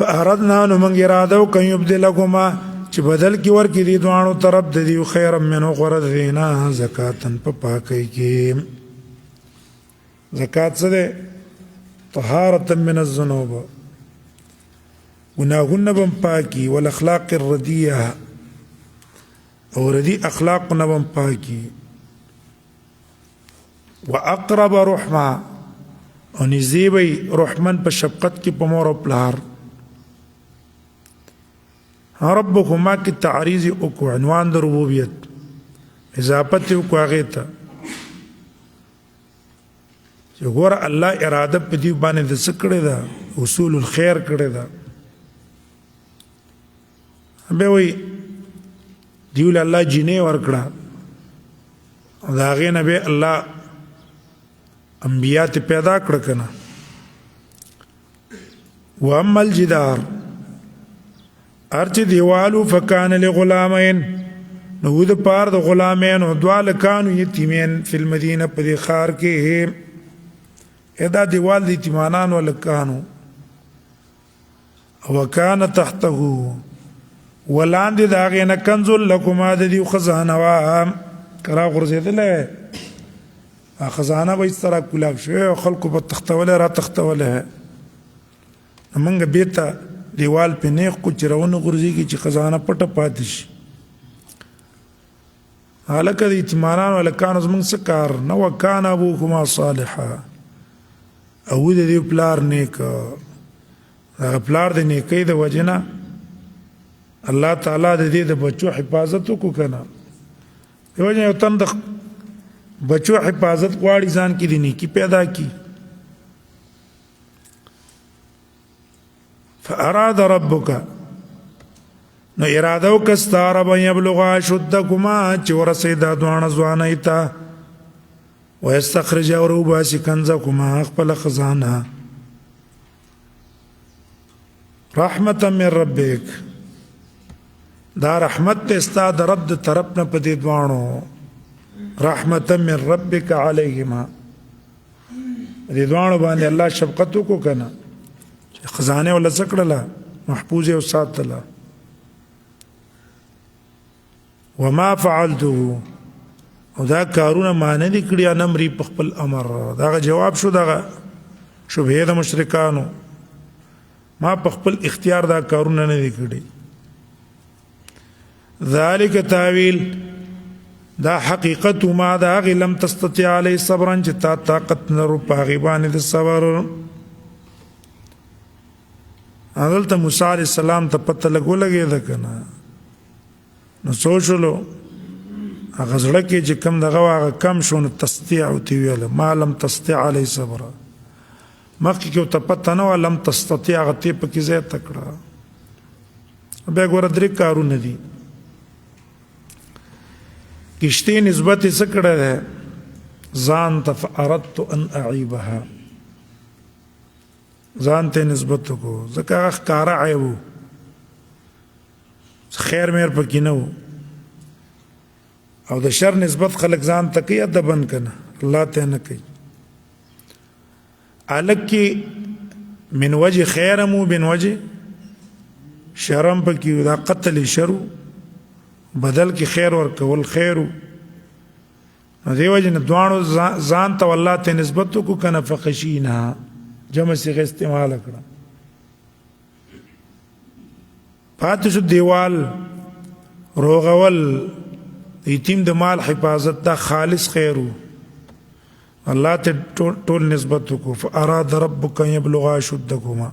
Speaker 1: فاردنا ان من اراده او کيم يبدلكما چې بدل کې ور کې دي دوانو طرف د دې خیر منو غرض دینا زکاتن په پاکي کې زکات څه ده طهارة من الذنوب گناهونه بم پاکي والاخلاق الرديئه او ردي اخلاق نبم پاکي واقرب رحمه او نزيبي رحمن په شفقت کې په مور او پلار ربكما کی تعریض او عنوان د ربوبیت اضافت او هغه چې ګور الله اراده په دې باندې د سکړه ده اصول الخير کړه ده به وي دیول الله جنې ور کړه او دا غي نبی الله انبیات پیدا کړ کنه واما الجدار ارچ دیوالو فکان لغلامین نو د پار د غلامین او دوال کانو یتیمین فی المدینه په خار کې ادا دیوال د یتیمانان ولکانو وکانه تحته ولاند داغه نه کنز لکما د دی خزانه وا کرا غرزیدله خزانه به استرا کولاب شو خلکو په تختوله را تختوله منګ بیت دیوال په نه کو چرونه غرزيږي چې خزانه پټه پاتې شي حالکه د یتیمانان ولکانو زمون سکار نو وکانه ابوهما صالحا او د دې پلار نیک هغه پلار د نیکۍ د وجنه الله تعالی د دې د بچو حفاظت کو کنه یو نه تن د بچو حفاظت غواړي ځان کې دي نیکی پیدا کی فاراد ربک نو اراده وکستار به یبلغ شدکما چې ورسید دوانه ځوانیتا ويستخرج اوروباس کنزکما خپل خزانه رحمت من ربک دا رحمت ته استاد رب د طرف نه پدې دوانو رحمت من ربک علیهما دې دوانو باندې الله شفقت کو کنه خزانه ولا څکړه محفوظه او ساتله. وما فعلته او دا کارونه ما نه دي کړی ان امري په خپل امر. دا جواب شو دا شبهه د مشرکانو، ما په خپل اختیار دا کارونه نه دي کړی. ذالک تاویل دا حقیقت ما دا غ لم تستطيع علی صبرا چې تا طاقت نرو پاغي باندې د صبر. حضرت موسی علیہ السلام ته پته لګولګې ده کنه، نو سوچلو هغه زړه کې چې کم دغه هغه کم شو نو تستطيع او تی ویل ما لم تستطيع علی صبر. مخکې کې ته پته نه و لم تستطيع هغه تی په کې ځای تکړه. بیا ګوره درې کارونه دي. کشتی نسبت یې څه کړی دی ځان ته، فاردت ان اعیبها، ځان ته نسبت وکړو ځکه هغه ښکاره عیب و، خیر میر پکې نه و. او د شر نسبت خلک ځان ته کوي ادبن کنه، الله ته نه کوي. الک کې من وجه خیرم و من وجه شرم پکې دا قتل شرو بدل کې خیر ورکول خیرو. دې وجه نه دوانو ځان ته الله ته نسبت کو کنه فخشینا جمع صيغه استعمال کړه. پاتې شو دیوال روغول یتیم د مال حفاظت دا خالص خیرو الله ته ټول نسبت کو. فاراد ربک یبلغ اشدکما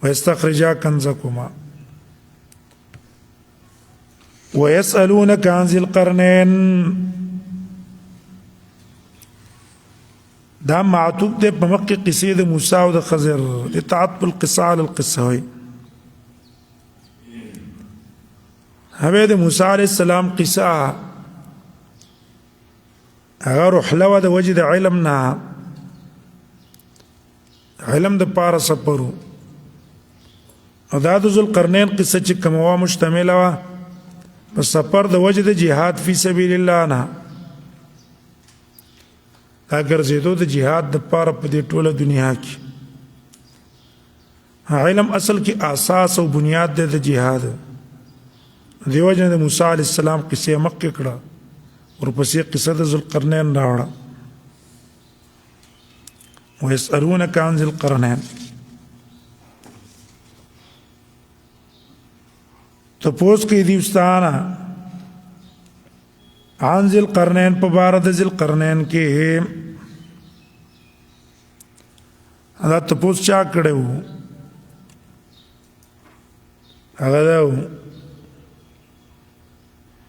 Speaker 1: ويستخرجا کنزکما ويسألونك عن ذي القرنين. دا معطوب ده په مکه قصې د موسی او د خضر د تعطف القصه على القصه وي. هغه د موسی عليه السلام قصه هغه رحله و د وجد علمنا علم د پاره سفرو. او دا د ذل قرنین قصه چې کومه مشتمله و په سفر د وجد جهاد فی سبیل الله نه. اگر زیدو د جهاد د پاره په دې ټوله دنیا کې علم اصل کې اساس او بنیاد د جهاد. دیو جن د موسی علی السلام قصه مکه کړه ورپسې قصه د ذوالقرنین راوړه. ويسألونك عن ذي القرنين. تپوس کې دی استانا عن ذی القرنین په بار د ذی القرنین کې دا تپوس چا کړو هغه دا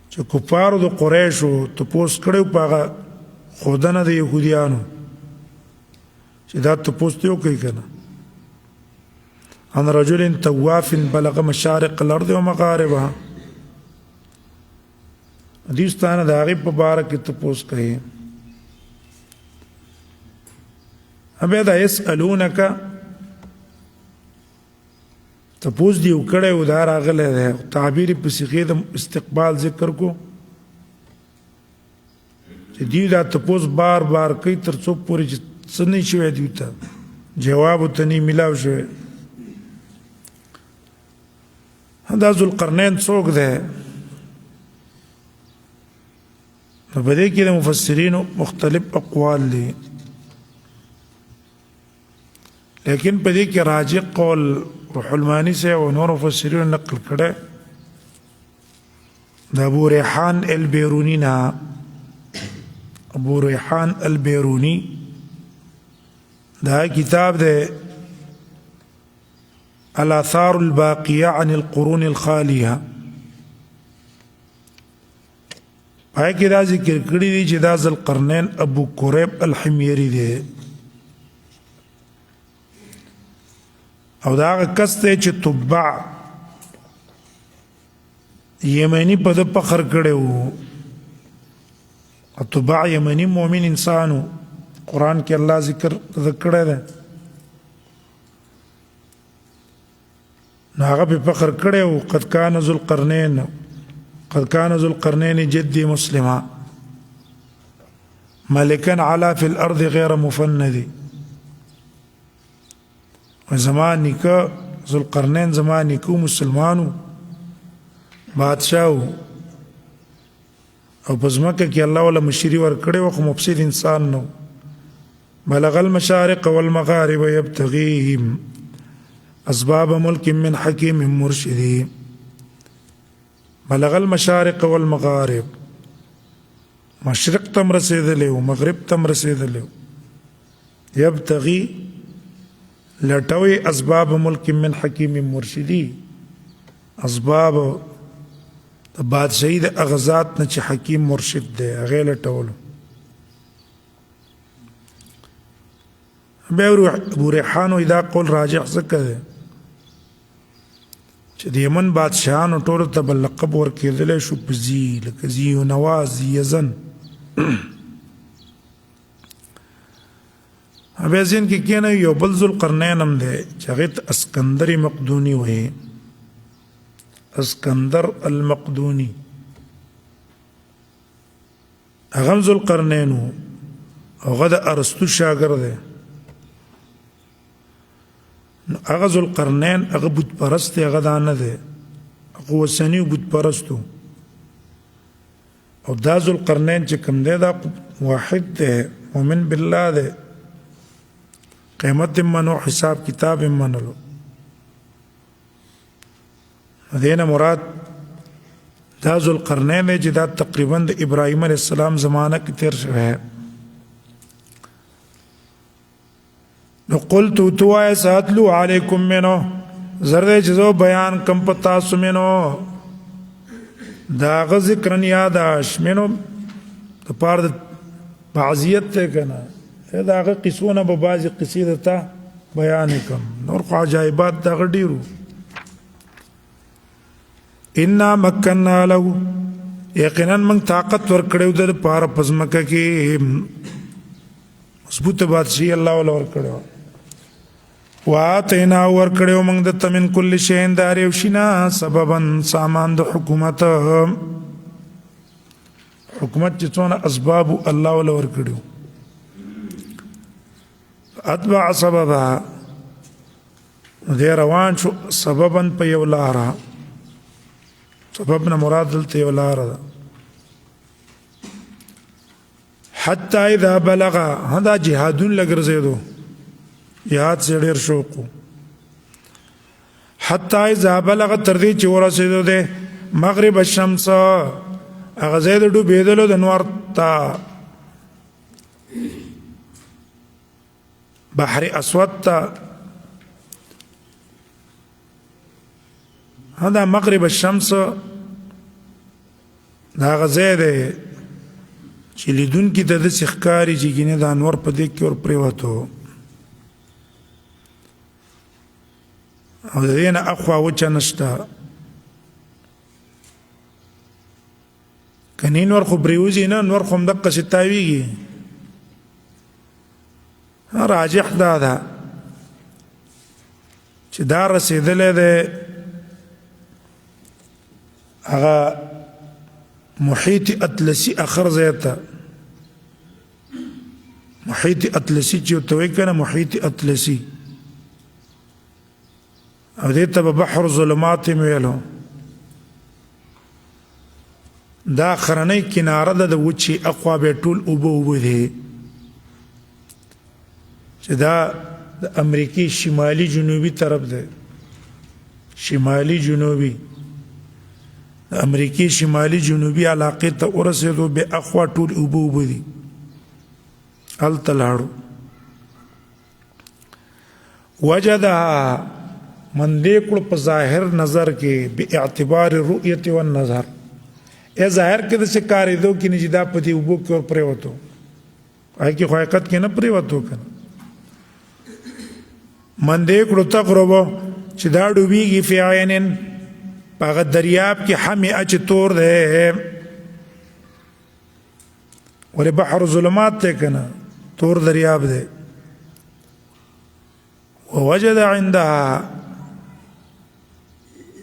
Speaker 1: چې کفارو د قریشو تپوس کړو په خودنه د يهوديانو چې دا تپوس ته کوي کنه عن رجل تواف بلغ مشارق الارض ومغاربها. حدیثانه د هغه په باره کې تپوس کوي. ابه دا يسالونک تپوس دی وکړه و دا راغله ده تعبیر په صيغه د استقبال ذکر کو چې دی دا تپوس بار بار کوي تر څو پورې څنګه شوی دی ته جواب ته نه ملاو شوی. دا ذوالقرنین څوک ده؟ نو په دې کې د مفسرینو مختلف اقوال دي، لیکن په دې کې راجح قول روح المانی سے او نور مفسرینو نقل کړه د ابو ریحان البیرونی نه. ابو ریحان البیرونی دا کتاب ده الآثار الباقية عن القرون الخالية. پای کې دا ذکر کړی دی چې دا ذوالقرنین ابو قریب الحمیری دی او دا کس ته چې تبع یمنی په د فخر کړو. تبع یمنی مؤمن انسانو قرآن کې الله ذکر ده ناغه په فخر کړو. قد كان ذو القرنين جدي مسلما ملكا على في الارض غير مفند. زما نیکه ذوالقرنین زما نیکه مسلمانو بادشاهو او په ځمکه کې الله ولا مشري ورکړې و خو مفسد انسان نو بلغ المشارق والمغارب يبتغيهم اسباب ملك من حكيم مرشد بلغ المشارق والمغارب مشرق تم رسیدلی و مغرب تم رسیدلی و يبتغي لټوي اسباب ملك من حكيم مرشدي اسباب بادشاہی د اغزات نه چې حکیم مرشد دی هغه لټولو به ابو ریحان دا قول راجح څه دی چې د یمن بادشاهانو ټولو ته بل لقب ورکېدل شو په زی لکه زی او نواز یزن بیا ځین کې کېنه یو بل ذوالقرنین هم دی چې هغې ته اسکندر مقدوني وایي اسکندر المقدوني هغه ذوالقرنین و هغه د ارسطو شاګرد دی هغه ذوالقرنین هغه بت پرست دی هغه دا نه دی هغه وثني بت پرستو او دا ذوالقرنین چې کوم دی دا واحد دی مؤمن بالله دی قیامت منو حساب کتاب منلو دینا مراد دا ذوالقرنین دی چې دا تقریبا د ابراهیم علیه السلام زمانه کې تیر شوی ہے نو قلت تو آئے ساتلو علیکم منو زرد جزو بیان کم پتاسو منو دا غا ذکرن یاداش منو دا پار دا بعضیت تے کنا دا غا قصونا با بعضی قصیدتا بیان کم نور خو عجائبات دا غا دیرو انا مکننا لہو یقینا من طاقت ورکڑیو در پار پزمکہ کی مضبوط بادشاہی اللہ والا ورکڑیو واتینا ورکڑیو منگ دتا من کل شین داریو شینا سببا سامان دا حکومت حکومت چیتونا اسبابو اللہ والا ورکڑیو اتبع سببا دے روان شو سببا پا یو لارا سببنا مراد دلتا یو لارا دا حتی اذا بلغا ہندا جہادون لگرزیدو جہاد سے ډیر شوقو حتی اذا بلغ تردی چې ورسېدو دے مغرب الشمس هغه ځای د ډوبېدلو د نور ته بحر اسود ته هذا مغرب الشمس دا هغه ځای دی چې لیدونکي ته داسې ښکاري چې ګینې د انور په دې کې ور پرېوتو او د دې نه اخوا وچه نشته کنی نور خو پرېوځي نه نور خو همدقسې تاویږي راجح دا ده چې دا رسېدلی دی هغه محیط اطلسي اخر زیته محیط اطلسي چې ورته وایي که نه محیط اطلسي او دې ته به بحر ظلمات یې ویلو دا خرنۍ کناره ده د وچې اخوا به ټول اوبه اوبه دی چې دا د امریکې شمالي جنوبي طرف دی شمالي جنوبي د امریکې شمالي جنوبي علاقې ته ورسېدو بیا اخوا ټول اوبه اوبه دي هلته لاړو وجدها من دې کړو په ظاهر نظر کې باعتبار رؤیت و نظر ای ظاهر کې د څه کارېدو کې نه چې دا په دې اوبو کې ور پرېوتو هغې کې خو حقیقت کې نه پرېوتو که نه من دې کړو تقربو چې دا ډوبېږي فی عینن په هغه دریاب کې حمیه چې تور دی ولې بحر ظلمات دی که نه تور دریاب دی ووجد عندها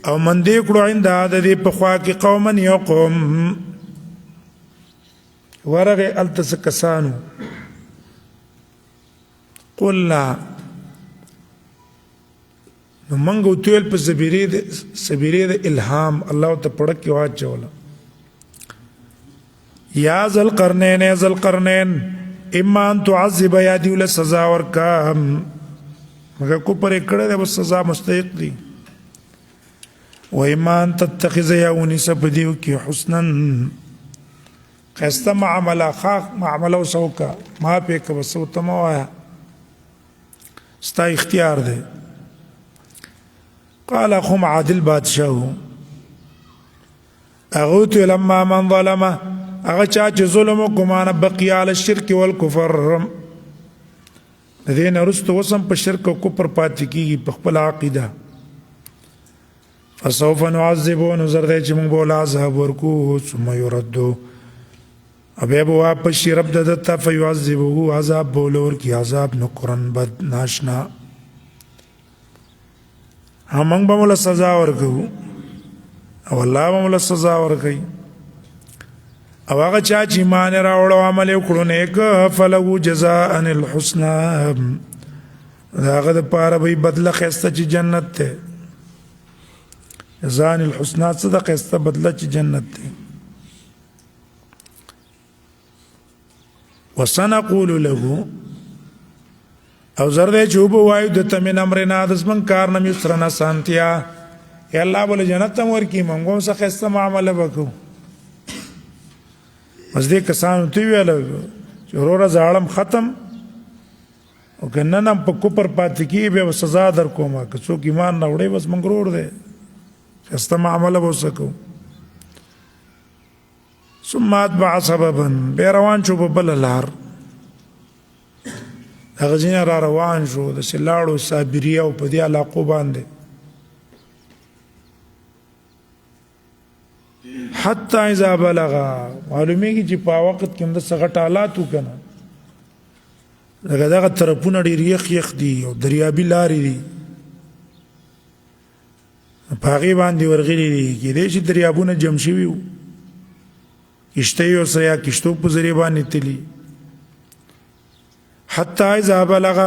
Speaker 1: او من دې کړو عندها د دې په خوا کې قوما یو قوم ورغې هلته څه کسانو قلنا نو منګ وتویل په سبیره د الهام الله ته پړک کې واچوله یا ذل قرنین اما ان تعذب یا دیول سزا ورکا مگر کو پر کړه د سزا مستحق دي و اما ان تتخذ یا ونس بدیو کې حسنا خسته معامله وسوکا ما په کې وسو تموایا ستا اختیار ده قال اخم عادل بادشاہ اغوت لما من ظلم اغه چا چې ظلم وکمانه بقي على الشرك والكفر دین رستو وسم په شرک او کفر پاتې کیږي په خپل عقیده فسوف نعذبه نظر دې چې موږ بولا عذاب ورکو ثم يردو ابه بو واپس رب دته فيعذبه عذاب بولور کی عذاب نکرن بد ناشنا همنګ به مولا سزا ورکو او الله به مولا سزا ورکي او هغه چا چې ایمان راوړ او عمل وکړو نیک فلو جزاء الحسنى هغه د پاره به بدله خسته چې جنت ته جزاء الحسنى صدقه خسته بدله چې جنت ته وسنقول له او زرد چوب وایو دته من امرنا دسمن کار نم یسرنا سانتیا یا الله بول جنت مور کی منګو څه خسته معاملې وکړو بس دې کسانو ته ویل چې ورور زالم ختم او کنه نم په کوپر پاتې کی به سزا در کومه که څوک ایمان نه وړي بس منګرور دی خسته معاملې وسکو ثم اتبع سببا بیروان شو په بل لار هغه ځین را روان شو د سلاړو صابریه او په دې علاقو باندې حتی اذا بلغ معلومیږي چې په وخت کې هم د سغټ حالات وکنه دغه طرفونه ډیر یخ دي او دریابي لارې دي پاغي باندې ورغلي دي کې دې چې دریابونه جمع شوي وو کشته یو سیا کشتو په ذریعہ باندې تلی حتی اذا بلغ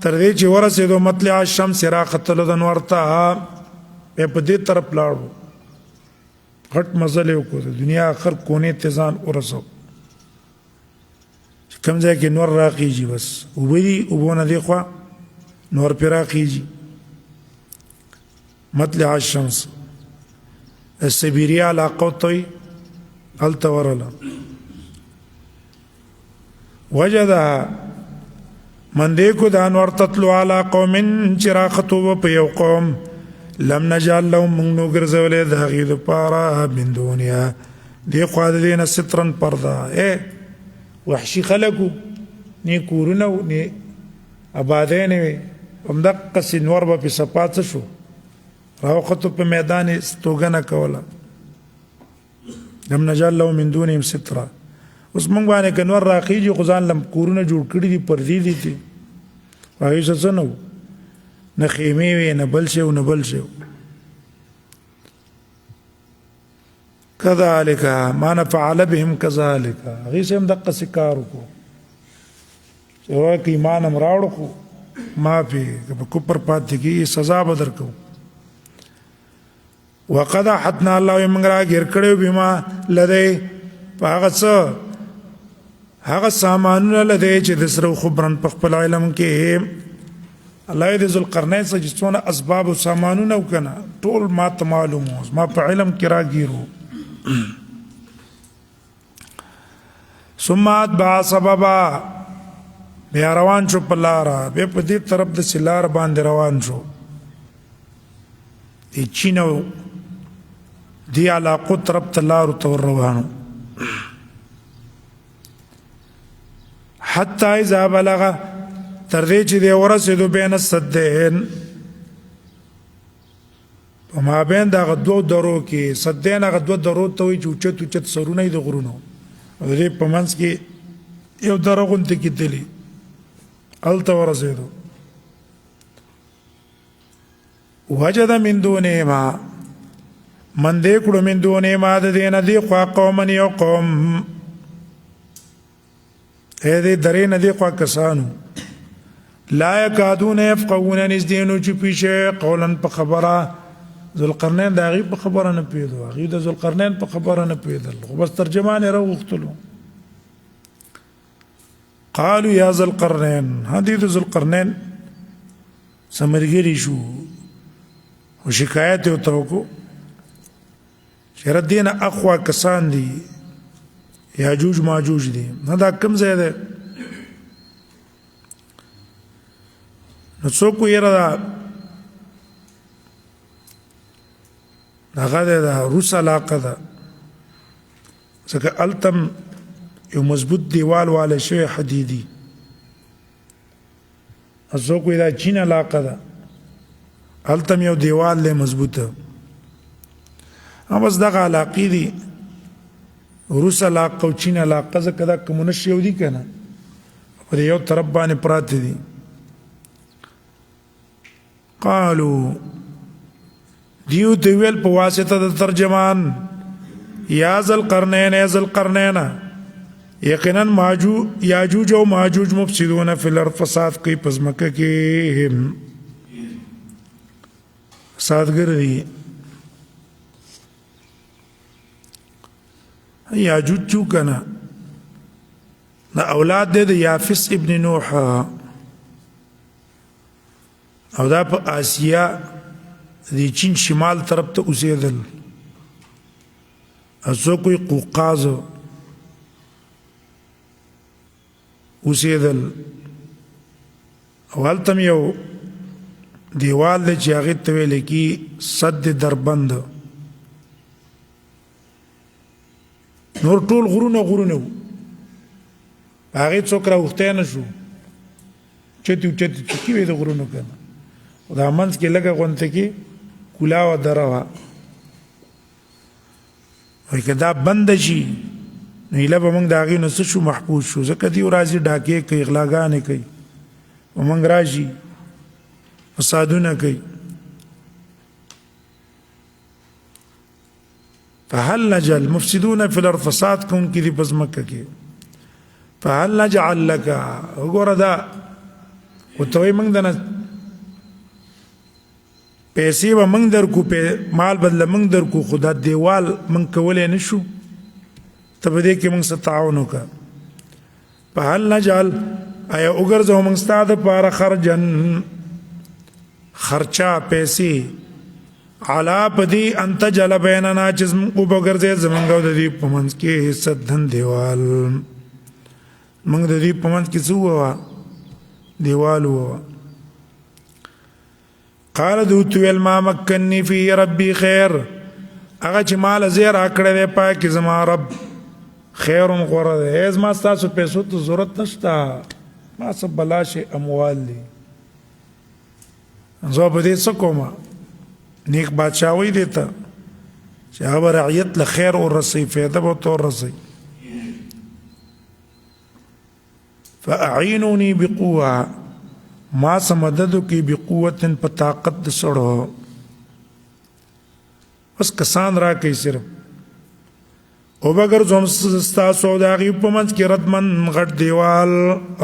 Speaker 1: تر دې چې ورسېدو مطلع الشمس راختلو د نور ته په دې طرف لاړو غټ مزل یو کو د دنیا اخر کونه ته ځان ورسو کوم ځای کې نور راخیږي بس وبدي وبونه دی خو نور پر راخیږي مطلع الشمس السبيريه علاقه توي التورلا وجدها من دیکو دا انور تطلو علا قوم چراختو په یو قوم لم نجعل لهم من نو ګرځولې د هغې دپاره من دونیا دې خوا د دې نه سترن پرده وحشي خلکو نه کورونه و نه آبادۍ نه وې همدقسې نور به پې صفا څه شو راوختو په میدان یې ستوګنه کوله لم نجعل له من دونهم سترا اوس موږ باندې کنور راخیږي خو ځان لم کورونه جوړ کړي دي پردي دي ته هغه څه نه نه خیمه وي نه بل شي نه بل شي كذلك ما نفعل بهم كذلك هغه سم دقه سکار کو سوا کی ایمان هم راوړو خو ما په کوپر پاتې کی سزا بدر کو وقد حتنا الله یمغرا غیر کړو بما لدی هغه سامانونه لدی چې د سره خبرن په خپل علم کې الله دې ذل قرنین څخه څونه اسباب او سامانونه وکنه ټول ما ته معلومه ما په علم کې راګیرو ثم اتبع سببا بیا روان شو په لاره به په دې طرف د سلار باندې روان شو چینو دی علاقو طرف تلارو تور روانو حتی اذا بلغ تردی چې دی ورسېدو بین السدین په مابین دغه دوه درو کې سدین هغه دوه درو ته وایي چې اوچت سرونه یې د غرونو او دې په منځ کې یو دره غوندې کېدلې هلته ورسېدو وجد من دونهما من دې کړو من دونهما د دې نه دې خوا قومن یو قوم دې درې نه دې خوا کسانو لا یکادون یفقهون نزدینو چې پیشه قولا په خبره ذوالقرنین د هغې په خبره نه پوهېدو هغوی د ذوالقرنین په خبره نه پوهېدل خو بس ترجمان یې راوغوښتلو قالوا یا ذوالقرنین هدې د ذوالقرنین څه ملګري شو خو شکایت یې ورته وکړو چې یاره دې نه اخوا کسان دي یاجوج ماجوج دي نه دا کوم ځای دی نو څوک ویره دا هغه د روس علاقه ده ځکه هلته یو مضبوط دیوال والی شوی حدیدي څوک وایي دا چین علاقه ده هلته یو دیوال دی مضبوطه بس دغه علاقې دي روس علاقه او چین علاقه ځکه دا کمونست یو دي که نه په یو طرف باندې پراته دي قالو دیو ته ویل په واسطه د ترجمان یا ذوالقرنین یا ذوالقرنین یقینا یاجوج او ماجوج مفسدون فی الارض فساد کوي په ځمکه کې فسادګر دي یاجوج چو که نه دا اولاد دی د یافس ابن نوح او دا په آسیا د چین شمال طرف ته اوسېدل او څوک وایي قوقاز اوسېدل او هلته هم یو دیوال دی چې هغې ته ویلی کي سد دربند نور ټول غرونه غرونه وو په هغې څوک راوښتی نه شو چتې اوچتې چکې وې د غرونو که نه خو دا منځ کې لږه غونته کې کولاوه دره وه وایي که دا بنده شي نو ایله به موږ د هغې نه څه شو محفوظ شو ځکه دوی راځي ډاکې کوي غلاګانې کوي و موږ راشي فسادونه کوي فهل نجعل مفسدون فی الارض فساد کوونکي دي په ځمکه کې فهل نجعل لك وګوره دا ورته وایي موږ دنه پیسې به موږ درکو مال بدله موږ درکو خو دا دیوال موږ کولی نه شو ته په دې کې موږ څه تعاون وکړه فهل نجعل آیا وګرځو موږ ستا دپاره خرجن خرچه پیسې علا پدی ان تجعل بیننا چې موږ وګرځې زموږ او د دوی په منځ کې سدن دیوال موږ د دوی په منځ کې څه ووه دیوال ووه قال دوت ویل ما مکنی فی ربی خیر هغه چې مال زه راکړی دی پای کې زما رب خیر غوره دی زما ستاسو پیسو ته ضرورت نشته ما څه بلا شي اموال دي زه به دې څه کومه نیک بادشاهوی دی ته چې هغه به رعیت له خیر ورسوي فایده به ورته ورسوي فاعینوني بقوه ما څه مدد وکړي بقوت په طاقت د سړو بس کسان راکوي صرف او به ګرځوم ستاسو او د هغې په منځ کې ردمن غټ دیوال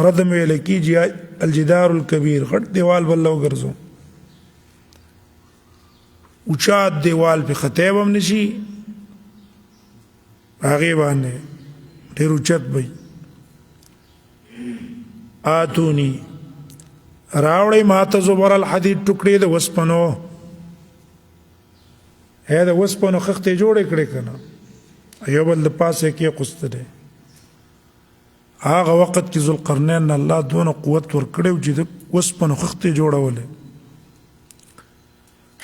Speaker 1: ردم ویلی کېږي الجدار الکبیر غټ دیوال بله وګرځوم اوچات دیوال پې خطی به هم نه شي هغې باندې ډېر اوچت به آتوني راوړئ ماته زبر الحدید ټوکړې د وسپنو د وسپنو خښتې جوړې کړې که نه یو بل د پاسه کې قسته دی هغه وخت کې ذوالقرنین نه الله دونه قوت ورکړی و چې د وسپنو خښتې جوړولې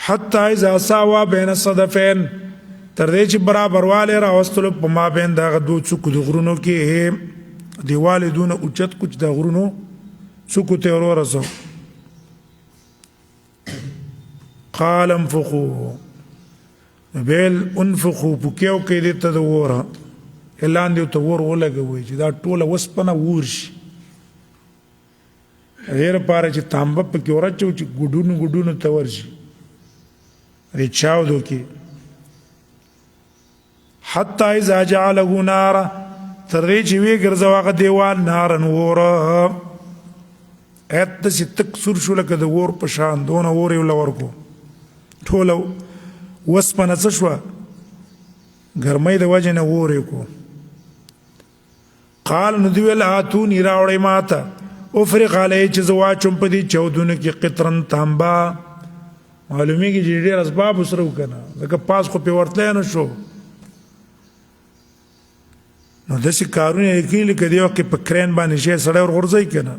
Speaker 1: حتی اذا ساوا بین الصدفین تر دې چې برابر والی راوستلو په مابین د هغه دوو څوکو د غرونو کې دیوال دونه اوچت کچ د غرونو څوکو ته ور ورسو قال انفخوا بیل انفخوا پوکیو کې دې ته د وره لاندې ته ور ولګوئ چې دا ټوله وسپنه اور شي هغې لپاره چې تانبه پکې ورچو چې ګډونو ګډونو ته ورشي دې چاودو کې حتی اذا جعله نارا تر دې چې ویې ګرځو هغه دیوال نارن وره ایت داسې تک سور شو لکه د اور په شان دونه اور یې ورله ورکړو ټوله وسپنه څه شوه ګرمۍ د وجې نه اور یې کړو قال نو دوی ویل هاتوني راوړئ ما ته افرغ علیه چې زه واچوم په دې چاودونو کې قطرن تانبه معلومیږي چې ډېر اسباب سره وکنه ځکه پاس خو پې ورتلی نه شو نو داسې کارونه یې کوي لکه دې وخت کې په کرین باندې شی سړی ورغورځوي که نه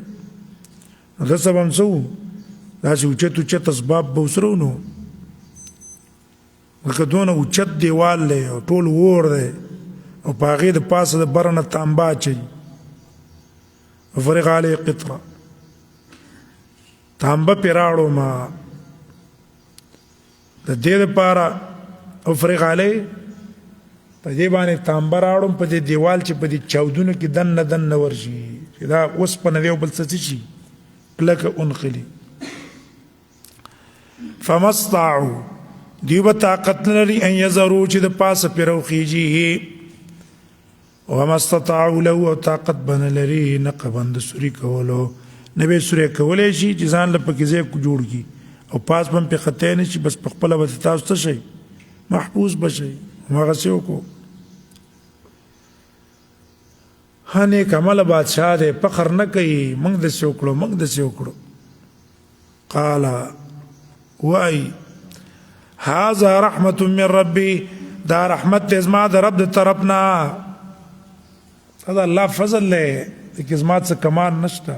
Speaker 1: نو داسې به هم څه وو داسې اوچت اوچت اسباب به ورسره و نو لکه دونه اوچت دیوال دی او ټول اور دی او په هغې د پاسه د بره نه تانبه اچوي افرغ علیه قطره تانبه پې راوړو ما د دې دپاره افرغ علیه په دې باندې تانبه راوړم په دې دیوال چې په دې چاودونو کې دننه دننه ورشي چې دا اوسپنه دی او بل څه شي کلکه انخلي فما استطاعوا دوی به طاقت نه لري ان یظهروا چې د پاسه پرې راوخیږي وما استطاعوا له او طاقت به نه لري نقبا د سوري کولو نه به سوري کولی شي چې ځان له پکې ځای جوړ کړي او پاس به هم پې خطی نه شي بس په خپله به تاسو څه شئ محفوظ به شئ هماغسې وکړو ها نیک عمله بادشاه دی فخر نه کوي موږ داسې وکړو موږ داسې وکړو قال وایي هذا رحمة من ربي دا رحمت دی زما د رب د طرف نه دا الله فضل دی دکې زما څه کمال نشته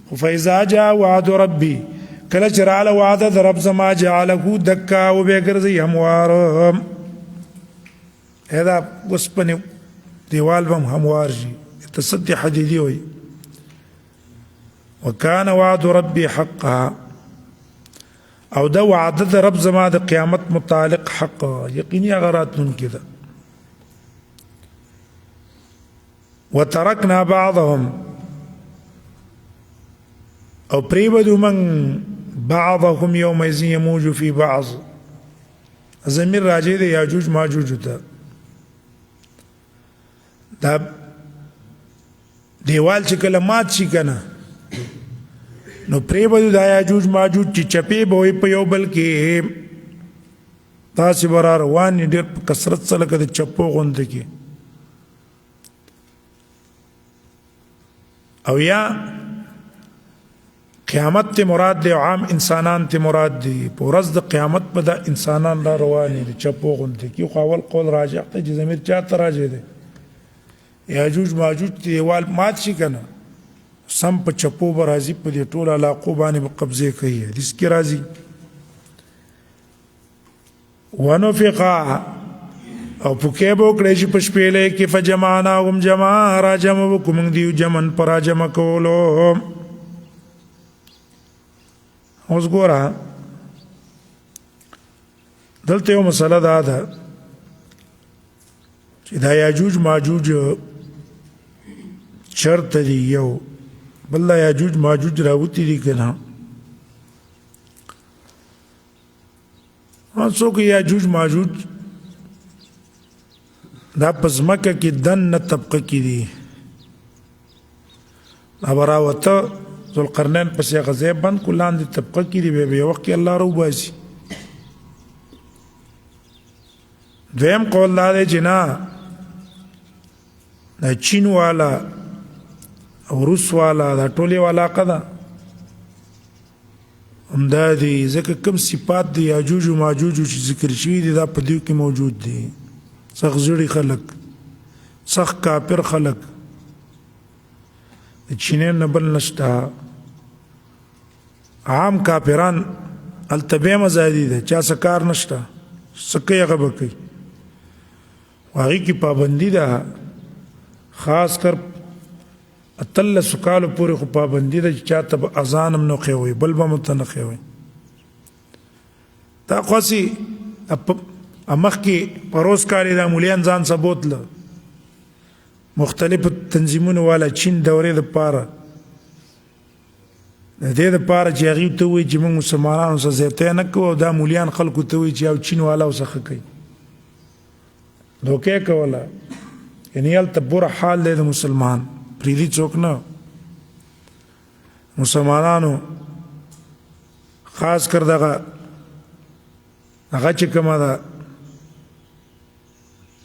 Speaker 1: خو فاذا جاء وعد ربي کله چې راله وعده د رب زما جعله دکا وبې ګرځي هموار دا اوسپنې دیوال به هم هموار شي تصدي حدیدي وایي وكان وعد ربي حقا او دا وعده د رب زما د قیامت متعلق حق یقیني هغه راتلونکې ده وترکنا بعضهم او پریبدو من بعضهم یومئذ یموج فی بعض ضمیر راجع دی یاجوج ماجوج ته دا دیوال چې کله مات شي کنه نو پریبدو دا یاجوج ماجوج چې چپې به وي په یو بل کې تاسې به را روان یې ډېر په کثرت سره لکه د چپو غونده کې او یا قیامت ته مراد دی عام انسانان ته مراد دی په ورځ د قیامت به دا انسانان را روان دي چپو غونده کې خو اول قول راجع ته چې ضمیر چا ته راجع دی یاجوج ماجوج دیوال مات شي کنه سم په چپو به راځي په دې ټول علاقو باندې به قبضه کوي حدیث کې راځي ونفق او پوکې به وکړی شي په شپېلۍ کې فجمعناهم جمع را جمع وکړو موږ دیو جمن په را جمع کولو اوس ګوره دلته یو مسله دا ده چې دا یاجوج ماجوج چرته دي یو بل دا یاجوج ماجوج راوتی دي که نه څوک یاجوج ماجوج دا په ځمکه کې دننه طبقه کې دي دا به راوته ذوالقرنین پسې هغه ځای بند کړو لاندې طبقه کې دي بیا به یو وخت کې الله راوباسي دویم قول دا دی چې نه دا چین والا او روس والا دا ټول یو علاقه ده همدا دي ځکه کوم صفات د یاجوج و ماجوج چې ذکر شوي دي دا په دیو کې موجود دي سخت زړي خلک سخت کافر خلک د چینین نه بل نشته عام کافران هلته بیا هم ازادي ده چا څه کار نشته څه کوي هغه به کوي هغې کې پابندي ده خاص کر اتلسو کالو پورې خو پابندي ده چې چاته به اذان هم نه ښیوئ بل به هم ورته نه ښیوئ دا خواسي مخکې په روز کال یې دا مولیان ځان څه بوتله مختلفو تنظیمونو والا چین دورې دپاره د دې دپاره چې هغوی ته ووایي چې موږ مسلمانانو سره زیاتی نه کوو او دا مولیان خلکو ته وایي چې یو چین والا ورڅخه کوي دوکې کوله یعنې هلته بوره حال دی د مسلمان پرېدي څوک نه مسلمانانو خاص کر دغه چې کومه ده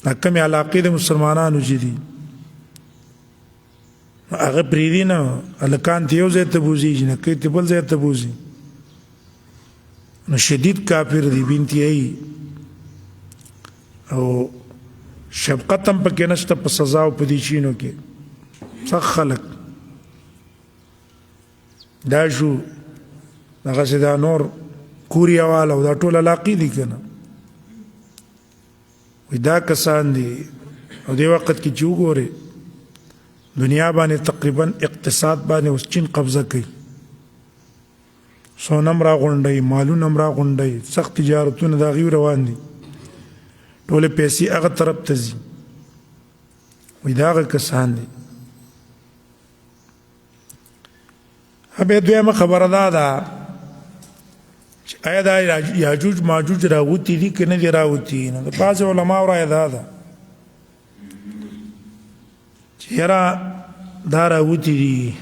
Speaker 1: کومې علاقې د مسلمانانو چې دي هغه پرېږدي نه هلکان ته یو ځای ته بوځي جنکۍ ته بل ځای ته بوځي نو شدید کافر دي بې انتهایي او شفقت هم پکې نشته په سزا او په دې شیانو کې سخت خلک دا شو دغسې دا نور کوریا والا او دا ټول علاقې دي که نه وایي دا کسان دي او دې وخت کې چې وګورې دنیا باندې تقریبا اقتصاد باندې اوس چین قبضه کوي سونم را غونډوي مالونه هم را غونډوي سخت تجارتونه د هغوی روان دي ټولې پیسې هغه طرف ته ځي وایي دا هغه کسان دي بیا دویمه خبره دا ده چې آیا دا یاجوج ماجوج راوتي دي که نه دي راوتي نو د بعضې علماو رایه دا ده چې یاره دا راوتي دي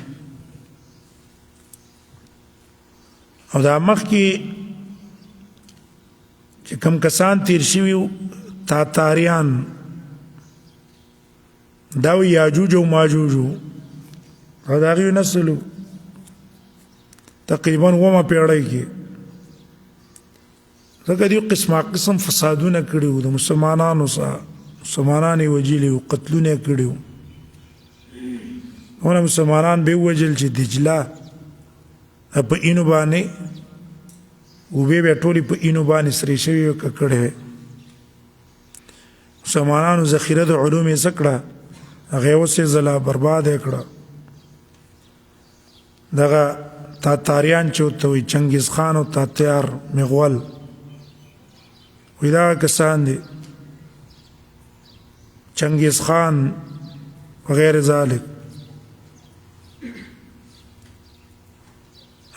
Speaker 1: او دا مخکې چې کوم کسان تیر شوي تاتاریان دا یاجوج او ماجوج او د هغوی نسل تقریبا 9 پیړۍ کې ځکه دوی قسمه قسم فسادونه کړي وو د مسلمانانو سره مسلمانان یې وژلي وو قتلونه یې کړي وو هونه مسلمانان به ووژل چې دجله په اینو باندې اوبې به ټولې په اینو باندې سرې شوې وې ککړې وې مسلمانانو ذخیره د علوم یې څه کړه هغه یې اوس یې ځله برباد یې کړه دغه تاتاریان چې ورته وایي چنګیز خان او تاتار مغول وایي دغه کسان دي چنګیز خان وغیر ذلک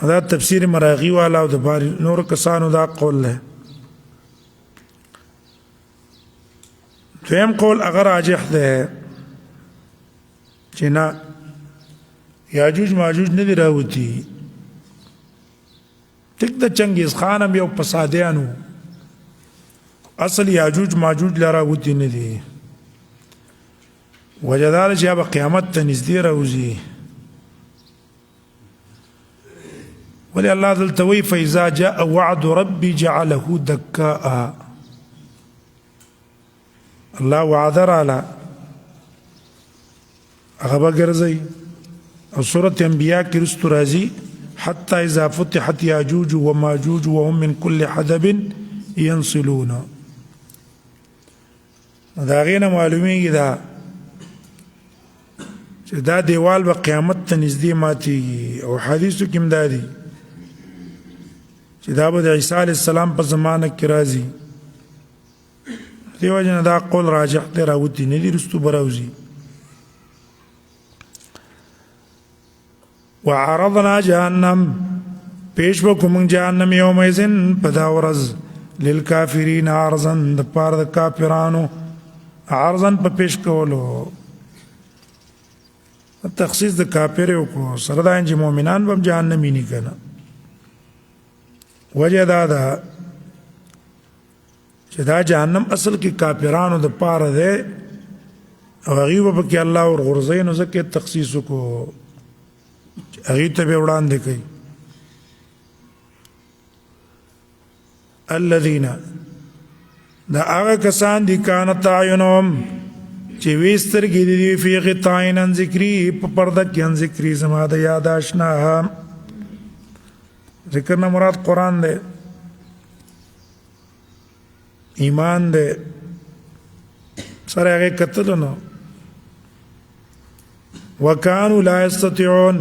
Speaker 1: دا تفسیر مراغی والا او د نور کسانو دا قول له دویم قول اگر راجح ده چې نه یاجوج ماجوج نه دي راوتي ټیک د چنګیز خان هم یو فسادیانو اصل یاجوج ماجوج لا راوتي نه دي وجه دا چې به قیامت ته نږدې راوځي ولي الله دلته وایي فإذا جاء وعد ربي جعله دكاء الله وعده راله هغه به ګرځي او سورة انبیاء کې رستو راځي حتى إذا فتحت ياجوج وماجوج وهم من كل حدب ينسلون دا غینه معلومیږي دا چې دا دیوال به قیامت ته نږدې ماتېږي او حدیثو کې هم دا دي چې دا به د عیسی علیه السلام په زمانه کې راځي دې وجه نه دا قول راجح دی راوتي نه دي رستو به راوځي وعرضنا جهنم پیش وکړو موږ جهنم یومئذ په دا ورځ للکافرین عرضا د پاره د کافرانو عرضا په پیش کولو تخصیص د کافر وکړو سره دا چې مؤمنان به جهنمي نه کنه وجه دا ده چې دا جهنم اصل کې کافرانو د پاره ده او هغوی به پکې الله ورغورځوي نو ځکه تخصیص وکړو هغوی ته به وړاندې کوي الذین دا هغه کسان دي کانت اعینهم چې وی سترګې دي فی غطاء عن ذکري په پرده کې عن ذکري زما د یاد آشنا ذکر نه مراد قرآن دی ایمان دی سره هغې کتلو نو وکانو لا یستطیعون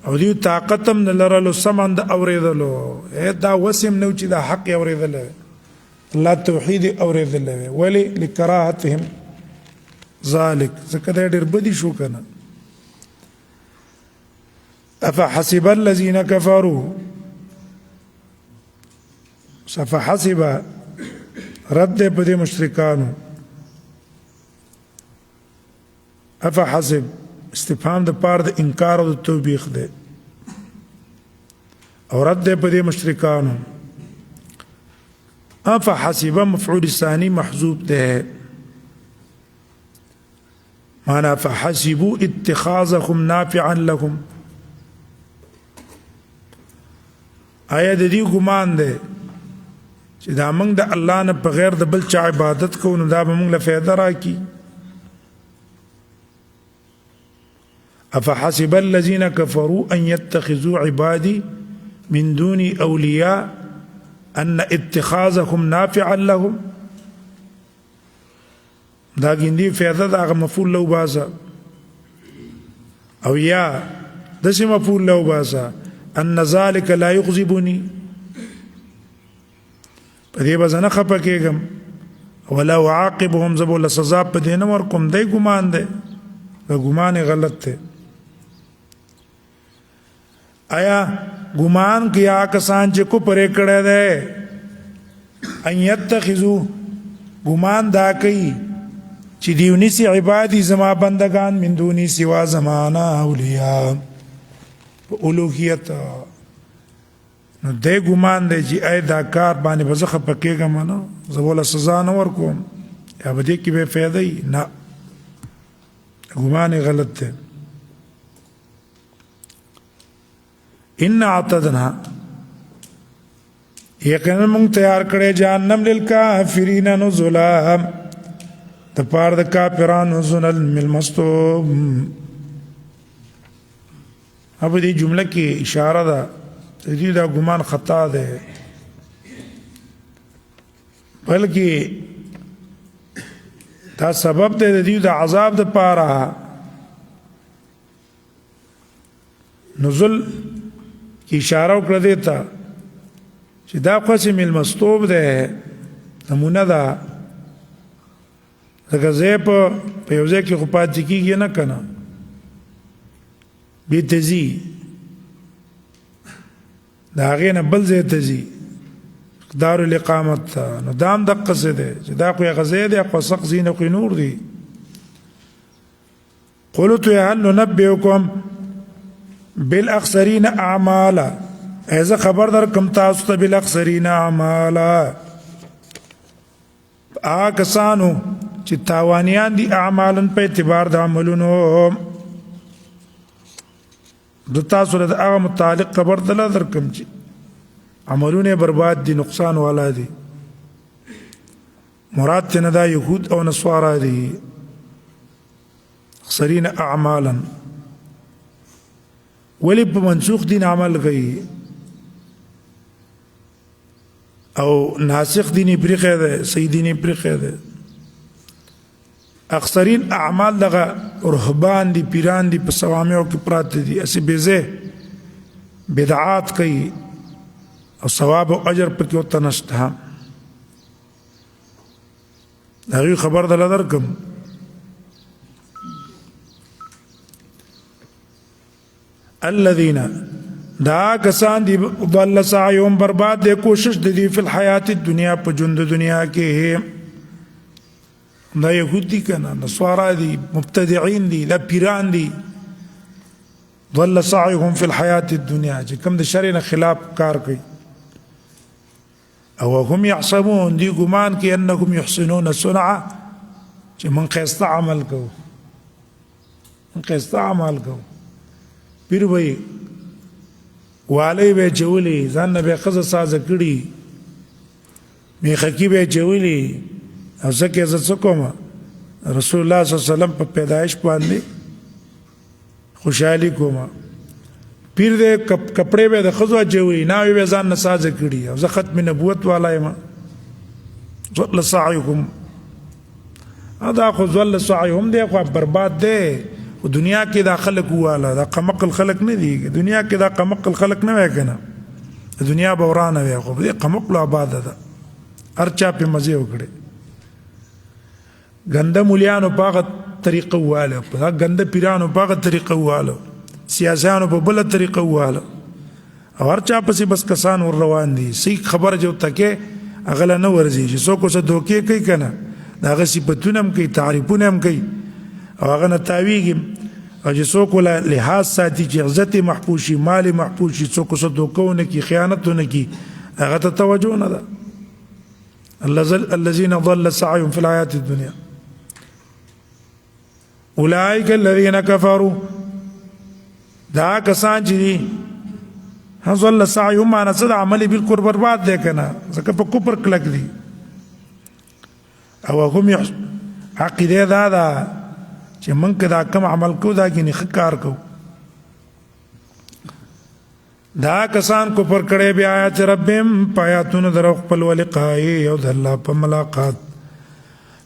Speaker 1: او دیو طاقت هم نه لرلو سمن د اورېدلو دا وسم نه و چې دا حق یې اورېدلی الله توحید یې اورېدلی وی ولې لکراهتهم ذلک ځکه دا ډېر بدي شو که نه افحسب الذين كفروا فحسب رد په دې مشرکانو افحسب استفهام د پاره د انکار او د توبیخ دی او رد په دې مشرکانو افحسب مفعول ثاني محذوف ده معنا فحسبوا اتخاذهم نافعا لهم آیا د دې ګمان ده چې دا موږ د الله نه بغیر د بل چا عبادت کوو نو دا به موږ له فایده راکړي افحسب الذين كفروا ان يتخذوا عبادي من دوني اولياء ان اتخاذهم نافعا لهم دا ګندې فایده دا مفعول له باسا او یا دسه مفعول له باسا ان ذلك لا يغضبني پدې بزنه خپه کېږم ولا عاقبهم زبول سزا په دین ورکوم دی ګمان دی دا ګمان غلط دی آیا ګمان کیا کسان چې کو پرې کړه ده ان يتخذو ګمان دا کوي چې دیونی سي عبادي زما بندگان من دوني سوا زمانہ اولیاء اولوهیت نو دې ګمان دی چې اې دا کار باندې بزخه پکېږم نو زبول سزا نه ورکوم یا به دې کې به فائدې نه ګمان غلط دی ان اعتدنا یقینا موږ تیار کړی جهنم للکافرین نزلا د پاره د کافرانو زنل ملمستو اب دې جمله کې اشاره ده دې دا ګمان خطا ده بلکې دا سبب ده دې د عذاب د پاره نزل کی اشاره وکړه دیتا چې دا قسم المستوب ده نمونه ده لکه زه په یو ځای کې خو پاتې کېږي نه که نه بېرته ځي د هغې نه بل ځای ته ځي دارالاقامت ته نو دا هم دقسې دی چې دا خو هغه ځای دی خو سق ځي نه خو نور دی قلت هل ننبئکم بالاخسرین اعمالا ایزه خبر در کم تاسو ته بالاخسرین اعمالا کسانو چې تاوانیان دي اعمالن په اعتبار د عملونو د تاسو له هغه متعلق خبر دل در کم چې عملونه برباد دي نقصان والا دي مراد ته نه دا يهود او نصارا دي اخسرین اعمالا ولی په منسوخ دین عمل کوي او ناسخ دینی پرخه ده صحیح دینی پرخه ده اکثرین اعمال دغه رهبان دي پیران دي په سوامعو کې پراته دي اسی بيزه بدعات کوي او ثواب او اجر پکې وته نشته دا خبر دل درکم الذين دا کسان دي ضل سعيهم برباد دي کوشش دي په الحیات الدنیا په ژوند دنیا کې دا يهودي کنا نصارى دي مبتدعين دي لا پیران دي ضل سعيهم في الحياة الدنيا چې کوم د شرع خلاف کار کوي او هم يحسبون دي ګمان کې انهم يحسنون صنعا چې من خسته عمل کو من خسته عمل کو پیر وای والی به چولی ځان به خزه ساز کړي میخکی به چولی او ځکه زه کوم رسول الله صلی الله علیه وسلم په پیدایش باندې خوشحالي کوم پیر دې کپڑے به د خزو چولی نه به ځان نساز کړي او زه ختم نبوت والا یم ظل سعيكم ادا خو ظل سعيهم دې خو برباد دې و دنیا کې دا خلق والا دا قمقل خلق نه دي دنیا کې دا قمقل خلق نه وای کنه دنیا بورانه وای خو دې قمقل آباد ده ارچا په مزه وکړي ګنده مليانو په طریقه واله په ګنده پیرانو په طریقه واله سیاسيانو په بل طریقه واله او ارچا په بس کسان ور روان دي سي خبر جو تکه اغله نه ورزي چې څوک څه دوکي کوي کنه دا غ صفاتونه هم کوي تعریفونه هم کوي او هغه نتاویږي او چې څوک ولا لحاظ ساتي چې عزت محفوظ شي مال محفوظ شي څوک څه دوکونه کی خیانتونه کی هغه ته توجه نه ده الذين ضل سعيهم في الحياة الدنيا اولئك الذين كفروا دا کسان چې ضل سعيهم معنا څه د عمل بالکل برباد دی کنه ځکه په کوپر کلک دي او هم عقیده دا ده چې موږ دا کوم عمل کو دا کې نه کار کو دا کسان کو پر کړه بیا آیات ربهم پایاتون درو خپل ولقای او د الله په ملاقات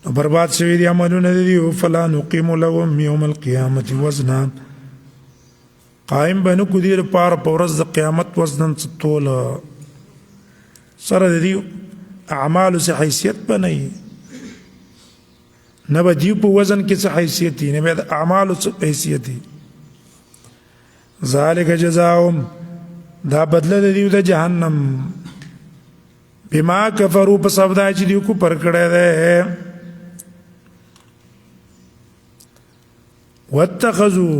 Speaker 1: نو برباد شوی دي عملونه دي فلا نقيم لهم يوم القيامه وزنا قائم بنو کو دي پار پورز د قیامت وزن ستول سره دي اعمال سه حیثیت بنئ نه به دیو په وزن کې څه حیثیت دي نه به اعمال څه حیثیت دي ذالک جزاهم دا بدله د دیو د جهنم بما کفروا په سبب دا چې دیو کو پر کړه ده واتخذوا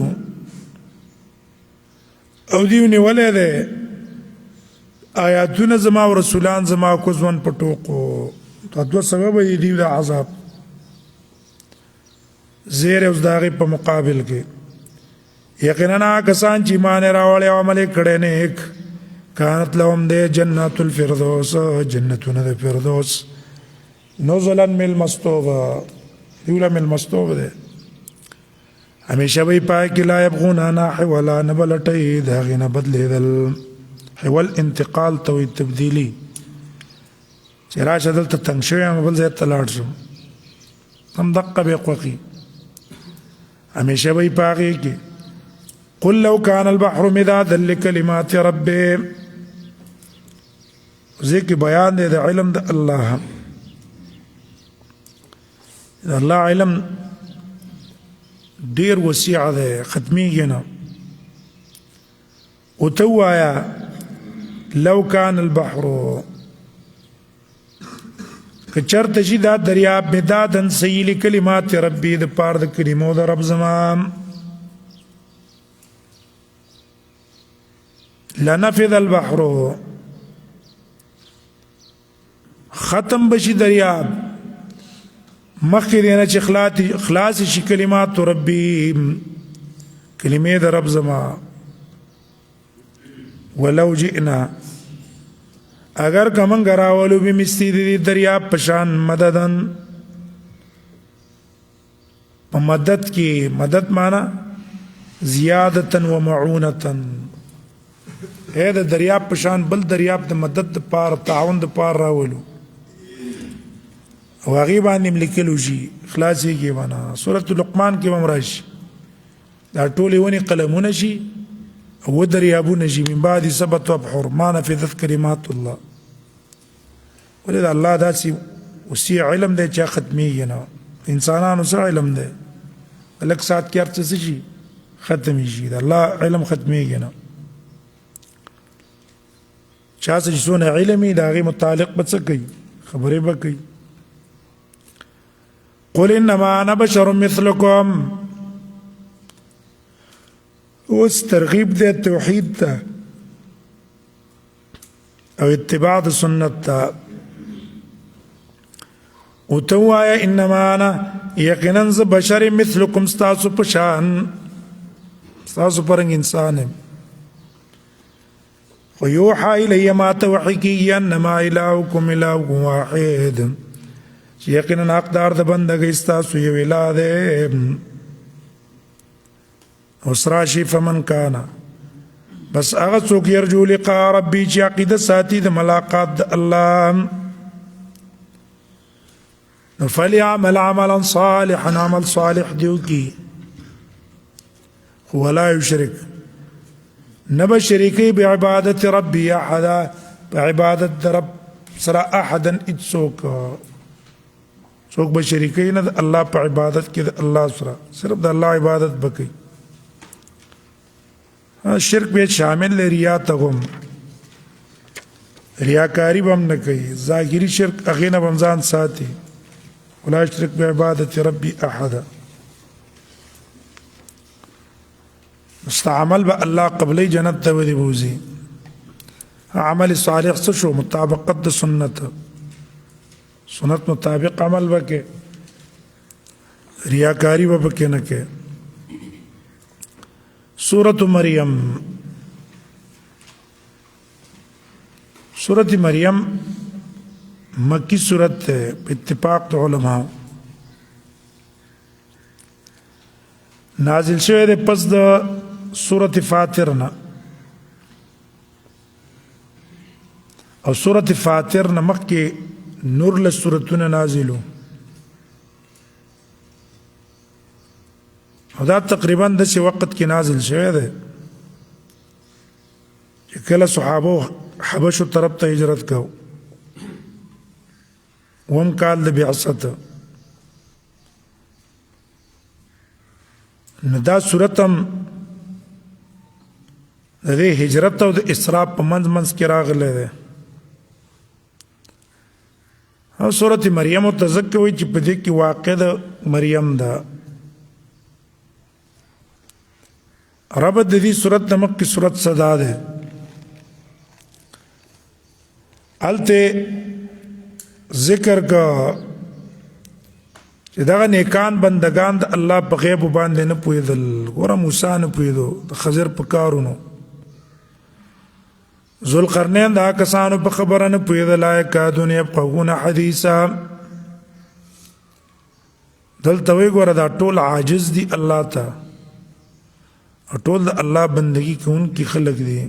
Speaker 1: او دیو نیولې ده آیاتونه زما او رسولان زما کو ځون پټوکو دا دوه سبب دي دیو د عذاب زیر اوس داغه په مقابل کې یقینا کسان چې ایمان راوړل او عمل کړي نیک كانت لهم دي جنات الفردوس جنتون د فردوس نزلا من المستوبه دیولا من المستوبه ده همیشه وی پای کې لا يبغون انا حولا نبلټي داغه نه بدلیدل حول انتقال تو تبدیلی چې راشه دلته تنگ شوی بل ځای ته لاړ شم هم دقه به قوقي همیشه وی پاغي کې قل لو كان البحر مدادا لكلمات ربي ذکر بیان دی د علم د الله الله علم ډیر وسیع ده ختميږي نه او توایا لو كان البحر کچرته شي دا دریاب مدادن سیل کلمات ربي د پاره د کلمو د رب زمان لنفذ البحر ختم بشي دریاب مخکې دینه چې خلاص شي کلمات ربي کلمې د رب زما ولو جئنا اگر کمن غراولو به مستی دی دریاب پشان مددن په مدد کې مدد معنا زیادتن و معونتن اې د دریاب پشان بل دریاب د مدد د پار تعاون د پار راولو او غیبا نیم لیکلو شي خلاصي کې معنا سورۃ لقمان کې ومرش دا ټولې ونی قلمونه شي او دریابونه شي من بعد سبت وبحر ما نفذت كلمات الله ولذا الله داسي وسي علم دې چې ختمي نه انسانانو سره علم دې لک سات کې ارڅ شي ختمي شي الله علم ختمي نه چا چې څونه علمي دا غي متعلق بڅ کوي خبرې به کوي قل انما انا بشر مثلكم اوس ترغیب د توحید ته او اتباع د سنت ته او توایا انما انا یقینا ز بشر مثلكم استاسو پشان استاسو پرنګ انسان ويوحى الي ما توحي انما الهكم اله واحد یقینا اقدار د بندګۍ استاسو یو اله ده وسراشي فمن كان بس هغه څوک يرجو لقاء ربي چې عقیده ساتي د ملاقات د الله فليعمل عملا صالحا عمل صالح دیو کی ولا يشرك نبا شريكي بعبادة ربي احدا بعبادة رب سرا احدا اتسوك څوک به شریکي نه الله په عبادت کې الله سره صرف د الله عبادت بکي شرک به شامل ریا ته هم ریاکاری به هم نه کوي ظاهري شرک هغه نه رمضان ساتي ولا شرک بعبادت ربي احد مستعمل به الله قبلی جنت ته ودی بوزي عمل صالح څه شو مطابقت د سنت مطابق عمل وکړي ریاکاری به پکې نه کې سورۃ مریم مکی سورت ہے اتفاق علماء نازل شوه ده پس د سورۃ فاطر نه او سورۃ فاطر نه مخکې نور له سورتونه نازلو او دا تقریبا د څه وخت کې نازل شوه ده چې کله صحابه حبشو طرف ته هجرت کو وم کال د بعثت نو دا صورتم د هجرت او د اسراء په منځ کې راغله ده او سورۃ مریم تذکر وی چې په دې کې واقع د مریم ده رب د دې سورۃ نمک کی سورۃ صدا ده الته ذکر کا چې دا نیکان بندگان د الله په غیب باندې نه پوهېدل ګوره موسی نه پوهېدو د خضر په کارونو ذوالقرنین دا کسانو په خبره نه پوهېدل یکادون یفقهون حدیثا دلته وی ګوره دا ټول عاجز دي الله ته او ټول د الله بندگی کوونکي خلق دي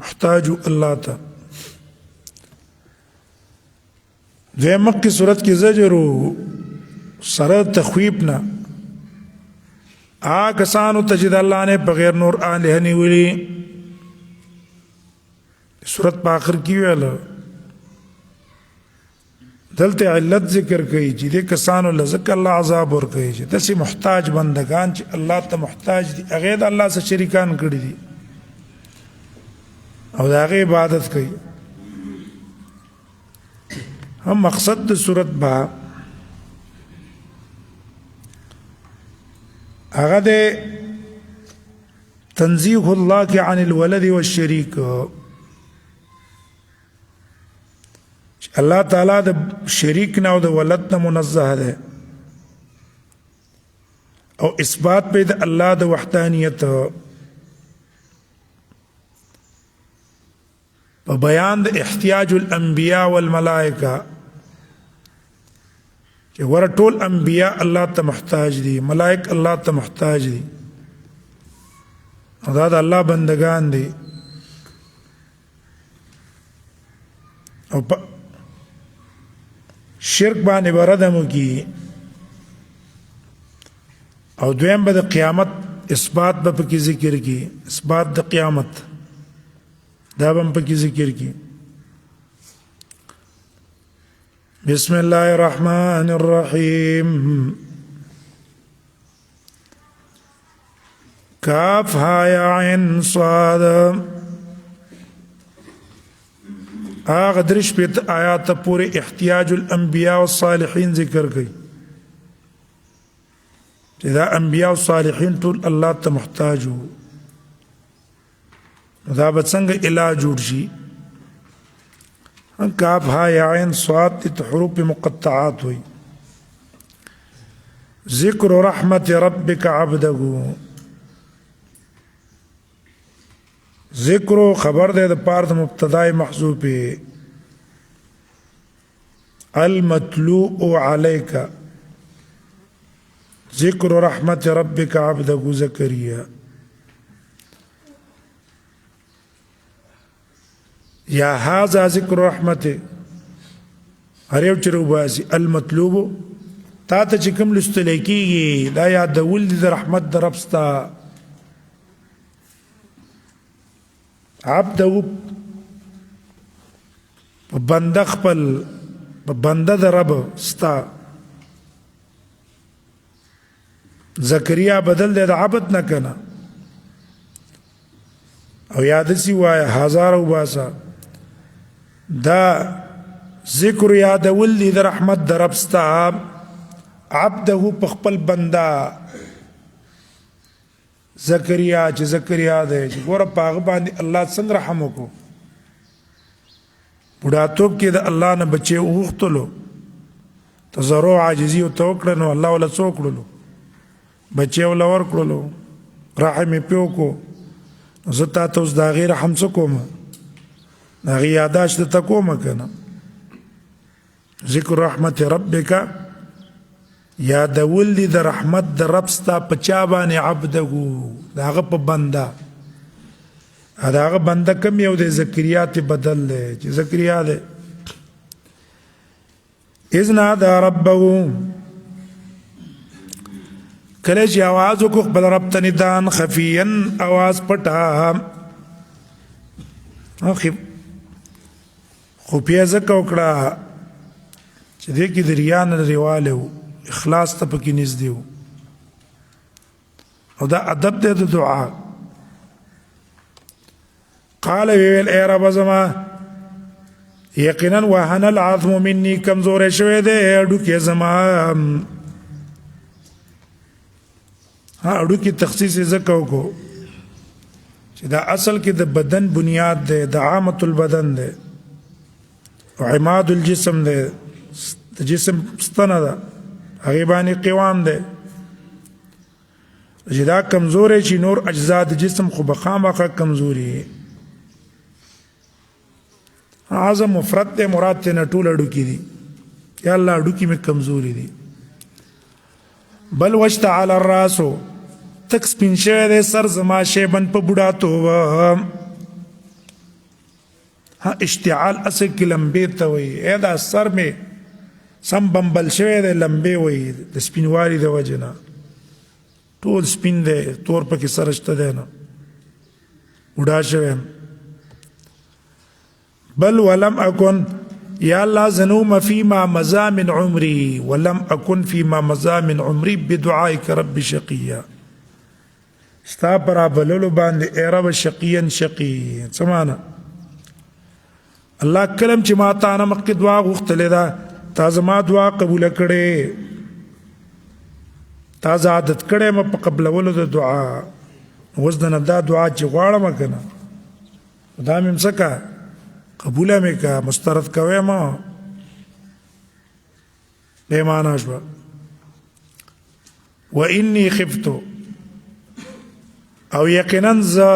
Speaker 1: محتاج الله ته دیمک کی صورت کی زجر سره تخویب نه کسانو ته چې د الله نه بغیر نور الہ نیولي صورت په آخر کې ویل دلته علت ذکر کوي چې د کسانو لزک الله عذاب ور کوي چې داسې محتاج بندگان چې الله ته محتاج دي هغه د الله سره شریکان کړی دي او د هغه عبادت کوي هم مقصد د صورت با هغه د تنزیه الله عن الولد والشریک الله تعالی د شریک نه او د ولد نه منزه ده او اثبات به د الله د وحدانیت په بیان د احتیاج الانبیاء والملائکه چې ور ټول انبیاء الله ته محتاج دي ملائک الله ته محتاج دي او دا د الله بندگان دي او شرک باندې وردمو کی او دویم به د قیامت اثبات به پکې ذکر کی اثبات د قیامت دا به پکې ذکر کی بسم الله الرحمن الرحیم کاف ها یا عین صاد آغا درش پیت آیات پورے احتیاج الانبیاء والصالحین ذکر گئی دا انبیاء والصالحین طول اللہ تا محتاجو دا بسنگ علاج جوڑ شی کاف ها یا عین صاد تی حروف مقطعات ہوئی ذکر رحمت ربک عبدہو ذکر خبر دے د پار د مبتدای محذوف المتلو علیک ذکر رحمت ربک عبده زکریا یا هذا ذکر رحمت هر یو چرو باسي المطلوب تا ته چې کوم لستل کیږي دا یا د ولد د رحمت د رب ستا عبده بنده خپل بنده د رب ستا زکریا بدل د عبد نه کنه او یاد سی وای هزار او باسا دا ذکر یاد ولد د رحمت د رب ستا عبده په خپل بنده زکریا چې زکریا دی چې ګوره په هغه باندې الله څنګه رحم وکړو بوډاتوب کې د الله نه بچي وغوښتلو تضرع عاجزي ورته وکړه نو الله ولا څه وکړلو بچي ولا ورکړلو رحم یې پې وکړو نو زه تا ته اوس د هغې رحم څه کوم د هغې یاداشت درته کومه که نه ذکر رحمت ربک یادول دي د رحمت د رب ستا په چا باندې عبدهو د هغه په بنده د هغه بنده کم یو دی زکریا ته بدل دی چې زکریا دی اذ نادى ربه کله چې आवाज وکړ خپل رب ته ندان خفیا आवाज پټه خفیا ځکه وکړه چې دې کې د ریا نه لرېوالی و اخلاص ته پکې نږدې و او دا ادب دی د دعا قال ویل ای رب زما یقینا وهن العظم مني کمزور شوی دی اډوکې زما اډوکې تخصیص ځکه وکړو چې دا اصل کې د بدن بنیاد دی د عامة البدن دی او عماد الجسم دی د جسم ستنه ده هغې باندې قوام دی چې دا کمزوری چې نور اجزا د جسم خو به خامخا کمزوري اعظم مفرد دی مراد ته نه ټول اډوکي دي یا الله اډوکي مې کمزوري دي بل واشتعل الراس تک سپین شوی دی سر زما شیبن په بوډاتوب اشتعال اصل کې لمبې ته وایي ای دا سر مې سم بمبل شوی دی لمبې وایي د سپینوالي د وجې نه ټول سپین دی تور پکې سر شته دی نه بوډا شوی بل ولم اكن یا الله زنوم فيما مضى من عمري ولم اكن فيما مضى من عمري بدعائك رب شقيا ستا پر بللو باندې ای رب شقيا شقي سمانا الله کلم چې ما تا نه مخکې دعا غوښتلې ده تا زما دعا قبول کړې تا زه عادت کړی م په قبلولو د دعا اوس د نه دا دعا چې غواړم که نه دا مې څه که قبوله مې که مسترد کوی ما بې معنا شوه واني خفت او یقینا زه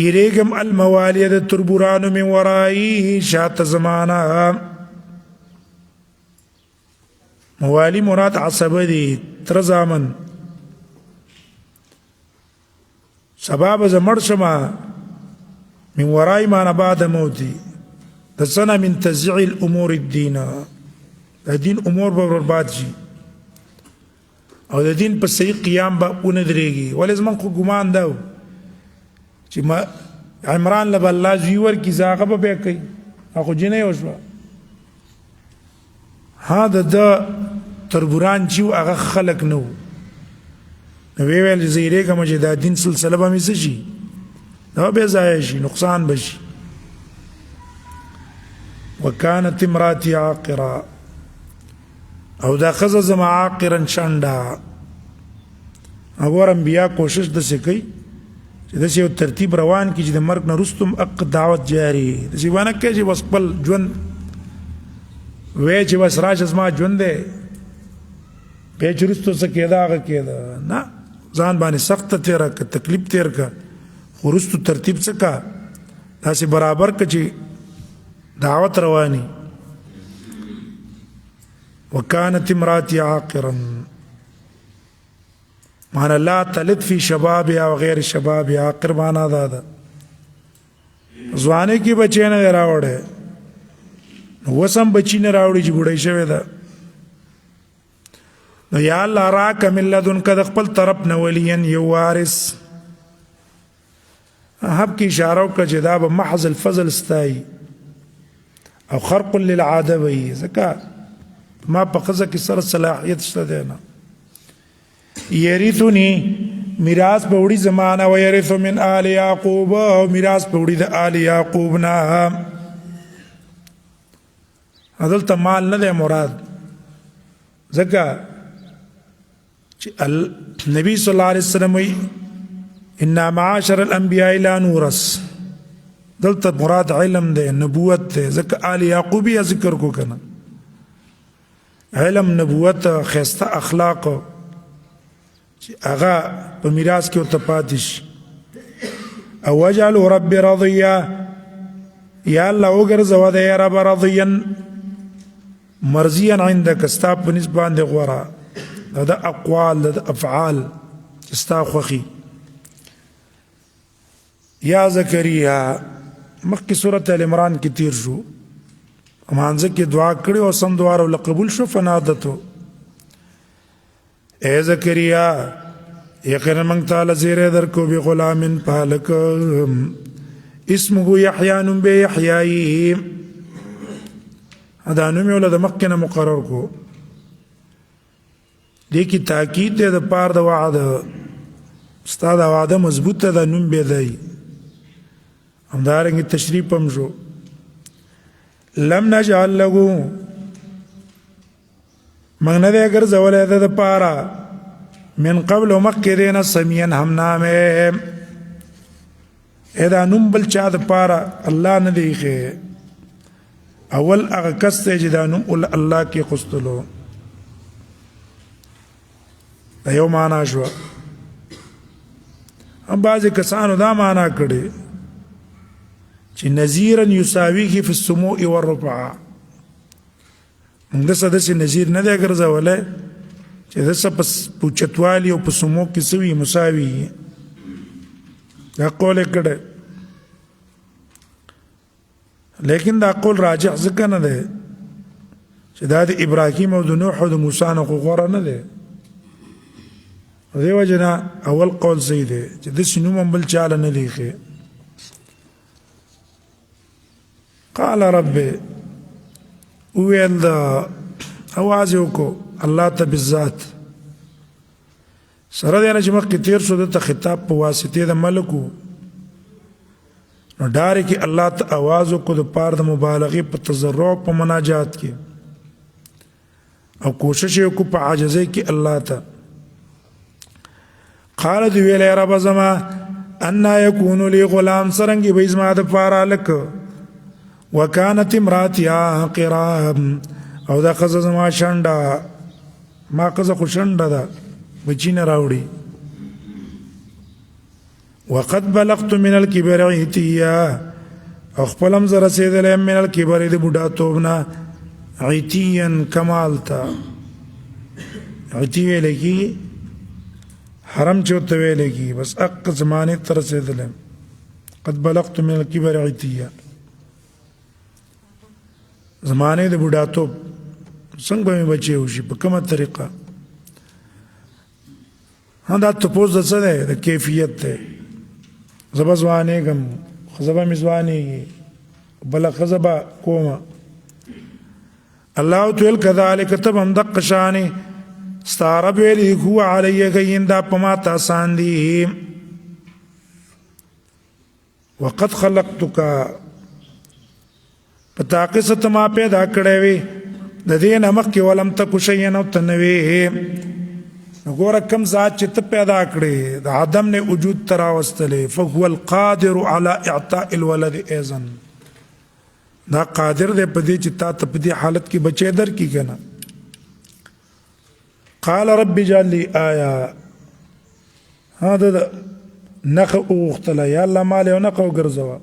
Speaker 1: ایریږم الموالیه د تربورانو من ورایي شاته زمانه موالی مراد عصبه دي تر زامن سبب ز مړ شمه من ورای ما بعد موتي د سنه من تزعيع الامور الدين د دین امور به برباد شي او د دین په صحیح قیام به ونه درېږي ولې زمون خو ګمان دا چې ما عمران له الله زوی ورکي زاغه به کوي هغه جنې وشو ها د تربوران چې هغه خلق نو وی ویل زیره کوم چې دا دین سلسله به مې شي دا به ځای شي نقصان بشي وكانت امراتي عاقرا او دا خزه زما عاقرا شنډا اور انبیا کوشش د سکی چې د یو ترتیب روان کی چې د مرګ نه رستم اق دعوت جاری د سی ونه کې چې وسپل ژوند وې چې بس راج زما ژوند دی په چرستو څه کېدا هغه کېدا نه ځان باندې سخت تیر ک تکلیف تیر ک ورستو ترتیب څه کا داسې برابر ک چې دعوت رواني وكانت امراتي عاقرا معنى لا تلد في شبابها وغير شبابها عاقر معنى دا ځواني کې بچی نه راوړې وسم بچی نه راوړي چې بډای شوی دا نو یا الله راک من لدنک د خپل طرف نه ولین یو وارث هب کی اشاره وکړه چې دا به محض الفضل استای او خرق للعاده وي ځکه ما په قضا کې سره صلاحیت شته دی نه یریثنی میراث په وړي زمانہ و یریث من آل یعقوب او میراث په وړي د آل یعقوب نه عدالت مال نه دی مراد ځکه چې نبی صلی الله علیه وسلم وی انا معاشر الانبیاء لا نورث دلته مراد علم دی نبوت دی ځکه آل یعقوبی ذکر کو کنه علم نبوت خیسته اخلاق چې هغه په میراث کې ورته پاتې شي او وجعل رب رضیا یا الله وګرځوه د یا رب رضیا مرضیا عندك ستا په نسبت باندې غوره دا اقوال دا افعال ستا خوخي یا زکریا مخکې سورۃ ال عمران کې تیر شو مانځه کې دعا کړې او سم دعا ور قبول شو فنادته اے زکریا یقینا من تعالی زیره در کو به غلام پالک اسمه یحیی نم به یحیی ادا نوم ولله د مخکې نه مقرر کو دې کې تاکید ده د پاره د وعده استاد وعده مضبوطه ده نوم به دی همدارنګه تشریف هم شو لم نجعل له من نه اگر زولې ده د پاره من قبل مکه دینه سمین هم نامه ادا نوم بل چا د پاره الله نه دیخه اول هغه کس ته چې دا نوم الله کې قستلو دا یو معنا شو هم بعضې کسانو دا معنا کړي چې نذیرا یساویه فی السموء والرفع موږ داسې نذیر نه دی ګرځولی چې داسې په اوچتوالي او په سمو کې څه وي مساوي دا قول یې کړی لیکن دا قول راجح ځکه نه دی چې دا د ابراهیم او د نوح او د موسی نه خو غوره نه دی دې وجه نه اول قول صحیح دی چې داسې نوم هم بل چاله نه لیکي قال رب وویل د اواز یې وکړو الله ته بالذات سره دی نه چې مخکې تېر شو دته خطاب په واسطې د ملکو نو ډارې کې الله ته اواز وکړو د پاره د مبالغې په تضرع په مناجات کې او کوشش یې وکړو په عاجزۍ کې الله ته قال دی ویلی رب زما انا یکون لی غلام څرنګې به زما د پاره هلک وکانت امراتي عاقرا او دا ښځه زما شنډه ما ښځه خو شنډه ده بچي نه راوړي وقد بلغت من الكبر عتیا او خپل هم زه رسېدلی یم من الکبر د بوډاتوب نه عتیا کمال ته عتي ویلی کېږي حرم چې ورته ویلی کېږي بس حق زمانې ته رسېدلی قد بلغت من الكبر عتیا زمانې د بوډاتوب څنګه به مې بچی وشي په کومه طریقه دا تپوس د څه دی د کیفیت دی زه به ځوانېږم ښځه به مې ځوانېږي بله ښځه به کومه الله ویل کذلک تب هم دقه شانې ستا رب ویلي هو علی هین دا په ما ته آسان دي وقد خلقتک په تا قصه ته ما پیدا کړی وي د دې نه مخکې ولم تکو شیئا او ته نه وې ګوره کوم ذات چې ته پیدا کړې د عدم نه وجود ته راوستلې فهو القادر على اعطاء الولد ايضا دا قادر دی په دې چې تا ته په دې حالت کې بچی درکړي که نه قال رب اجعل لي آیه دا نښه وغوښتله یا الله ما له یو نښه وګرځوه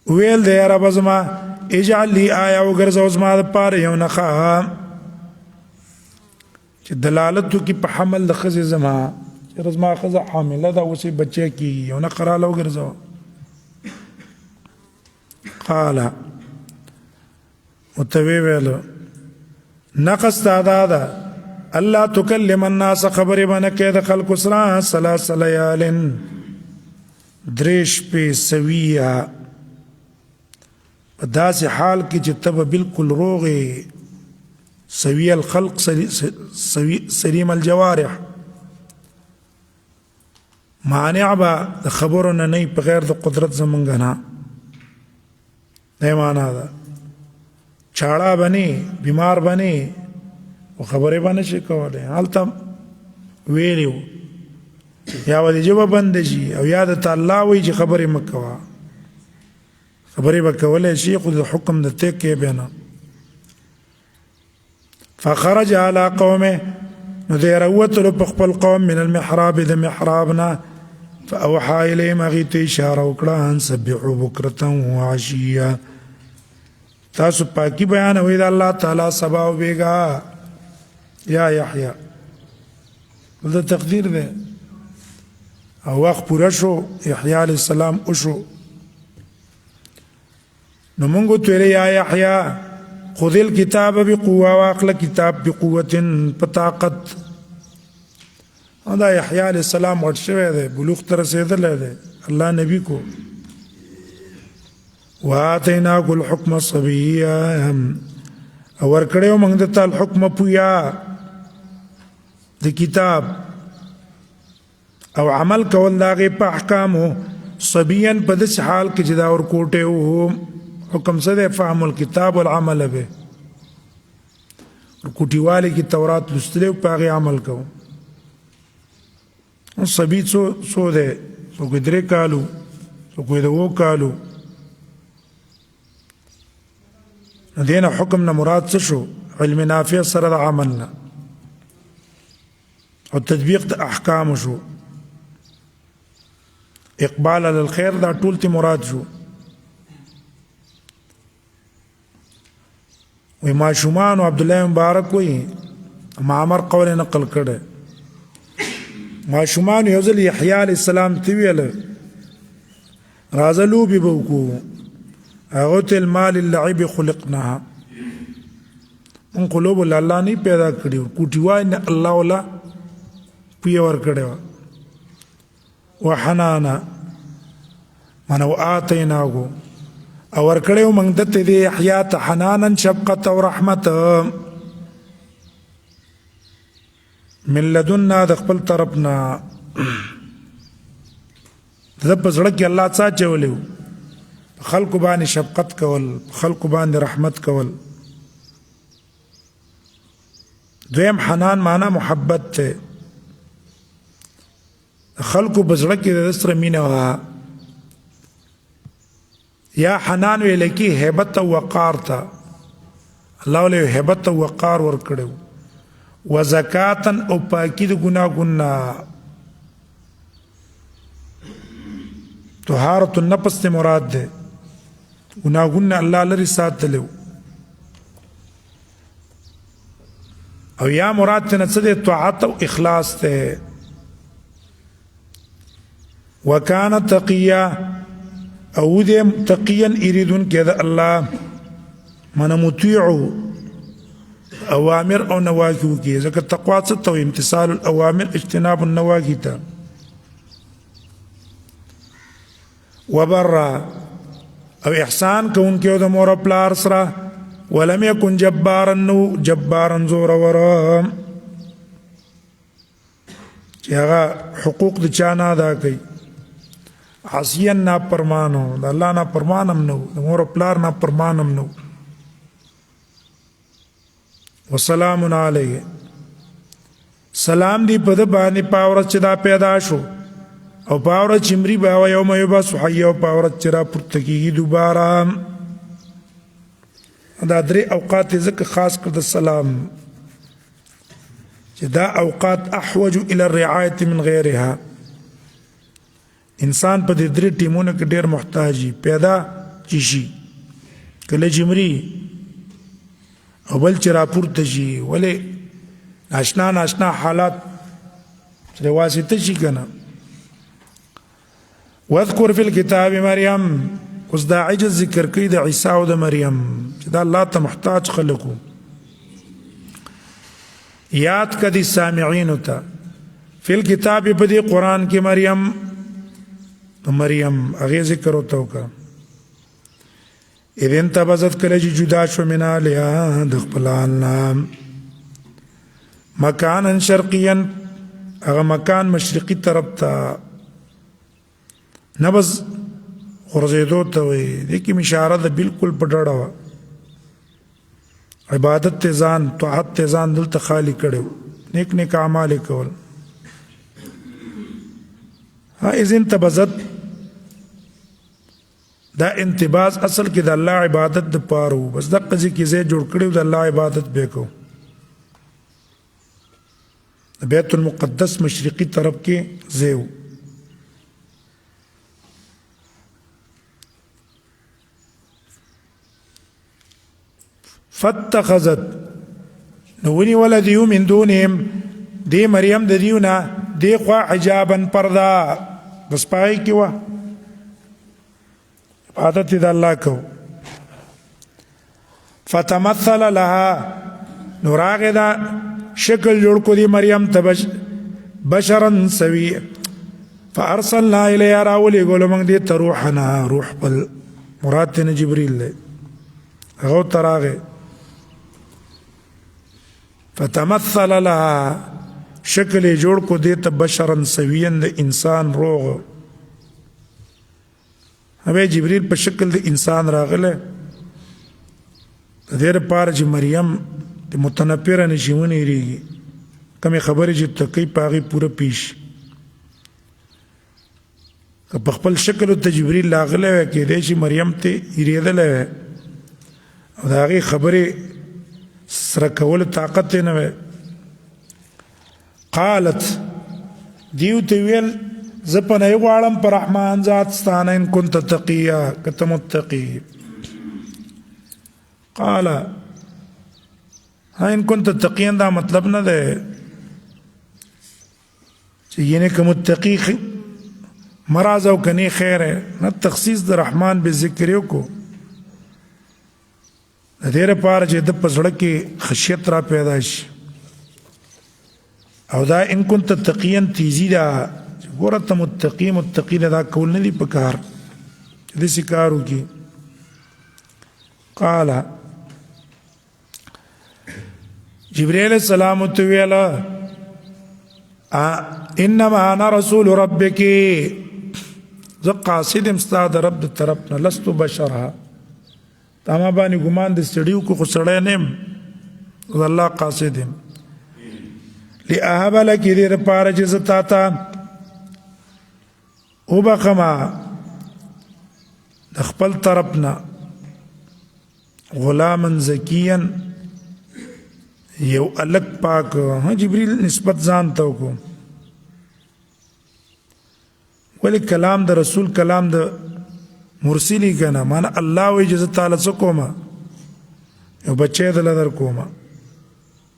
Speaker 1: ویل دی یا رب زما اجعل لي آیه وګرځوه زما دپاره یو نښه چې دلالت وکړي په حمل د ښځې زما چېرې زما ښځه حامله ده اوس یې بچی کېږي یو نښه راله وګرځوه قال ورته ویل نښه ستا دا ده الله تکلم الناس خبرې به نه کوې د خلکو سره ثلاث لیال درې شپې سویه په داسې حال کې چې ته به بلکل روغې سوي الخلق سليم الجوارح مانع به د خبرو نه نه په غیر د قدرت زمونږ نه دا معنا ده چاړه بني بیمار بني او خبرې به نه شي کولی هلته ویلي وو یا ودې ژبه بند شي او یا د الله وایي چې خبرې مه کوه خبرې به کولی شي خو د حکم د ته کې به نه فخرج على قومه نو دی راوتلو په خپل قوم من المحراب د محرابنا فاوحى اليهم هغې ته اشاره وکړه ان سبحوا بکرة وعشیا تاسو پاکي بیانوئ د الله تعالی سبا او بیګا یا یحیی دا تقدیر دی او وخت پوره شو یحیی علیه السلام وشو نو مونږ ورته ویلې یا یحیی خذ الكتاب بقوه واخل کتاب بقوه بطاقت دا یحیی علیه السلام غټ شوی دی بلوغ ته رسېدلی دی الله نبی کو واتیناک الحکم صبیا او ورکړیو موږ د تا الحکم پویا د کتاب او عمل کول د هغې په احکامو صبیا په داسې حال کې چې دا ورکوټی و حکم څه دی فهم الکتاب والعمل به ورکوټیوالي کې تورات لوستلی و په هغې عمل کوو صبي څو دی څوک یې 3 کالو څوک یې د 7 کالو نو دینه حکم نه مراد څه شو علم نافع سره د عمل نه او تطبیق د احکام شو اقبال علی الخير دا ټول تی مراد شو وی ماشومان عبد الله مبارک وی معمر قول نقل کړه ماشومان یو ځل یحیی علیه السلام تی ویل رازلو به بوکو هغه ته المال اللعب خلقناها من قلوب الله نه پیدا کړیو کوټی وای نه الله ولا پی ور کړو وحنانا منو آتیناغو او ور کړو موږ دته دی حیات حنانا شفقت او رحمت من لدنا د خپل طرفنا د پزړه کې الله څا چولیو خلق باندې شفقت کول خلق باندې رحمت کول دویم حنان معنا محبت ته خلق بزړه کې د سره مینه وا یا حنان ویل کی هیبت او وقار ته الله له هیبت او وقار ور کړو وزکاتن او پاکی د ګنا طهارت النفس ته مراد ده ګناهونه الله لري ساتلو او یا مراد ته څه ده طاعت او اخلاص ته وکانه تقیا او دې تقیا یریدون کده الله من مطیع اوامر او نواهی کی ځکه تقوا څه ته امتثال الاوامر اجتناب النواهی ته وبر او احسان کوونکی د مور پلار سره ولم يكن جبارا نو جبارا زور ورا چې هغه حقوق د چا نه ادا کوي عصیان نا پرمانو د الله نه پرمانم نو د مور پلار نه پرمانم نو وسلام علیه سلام دی په د باندې پاور چې دا پیدا شو او پاور چمری با یوم یبعث حی او پاور چې را پرتګي دوباره دا درې اوقات ذکر خاص کړ د سلام چې دا اوقات احوج الى الرعایه من غیرها انسان په دې درې ټیمونو کې ډېر محتاجي پیدا شي کله چمری او بل چې را پورته شي ولې ناشنا حالات سره واسطه شي کنه واذكر في الكتاب مريم اوس دا عجز ذکر کوي د عیسی او د مریم چې دا الله ته محتاج خلقو یاد کدي سامعين ته فی الكتاب په دې قران کې مریم هغه ذکر وته کا اذن تبذت کله چې جدا شو منا لیا د خپلان مکان شرقيا هغه مکان مشرقي طرف ته نبز ورزیدو ته وي د کی اشاره ده بالکل پډړه وا عبادت ته ځان طاعت ته ځان دلته خالی کړو نیک اعمال کول اذ انتبذت دا انتباز اصل کې د الله عبادت د پاره بس د قضې کې زه جوړ کړو د الله عبادت وکړو بیت المقدس مشرقي طرف کې زیو فاتخذت نونی ولدیو من دونهم دی مریم د دیونا دی خوا حجابا پردا بس پای کې وا عبادت د الله کو فتمثل لها نوراغ دا شکل جوړ کو دی مریم ته بشرا سوی فارسلنا الیها راولی ګولو موږ دې ته روحنا روح بل مراد ته جبرئیل له هغه تراغه فتمثل لها شکل جوړ کو دې ته بشرا سویا د انسان روح هغه جبرئیل په شکل د انسان راغله دیر پار چې مریم د متنفره نشونه ریږي کومه خبره چې تکي پاغي پوره پیش که په خپل شکل ته جبرئیل راغله کې د شي مریم ته یریدل او دا غي خبره سره کول طاقت نه وي قالت دیو ته ویل زپنه غواړم پر رحمان ذات ستانه ان كنت تقيا کته متقي قال ان كنت تقيا دا مطلب نه ده چې ینه کوم متقي مرض او کني خیر نه تخصیص د رحمان به ذکر یو کو د دې لپاره چې د پسړه کې خشیت را پیدا شي او دا ان كنت تقيا تیزی دا ګورت متقی دا کول نه دی پکار دې سکارو کی قال جبريل السلام تو ویلا انما انا رسول ربك ز قاصد استاد رب د طرفنا لست بشرا تما باندې ګمان د سړیو کو خسړې نیم والله قاصدم لاهب لك دې لپاره چې زتا تا او بخما د خپل طرفنا غلاما زکیا یو الک پاک جبريل نسبت ځان ته کو ولی کلام د رسول کلام د مرسلی کنا معنا الله و اجازه تعالی څه کوما یو بچی د لدر کوما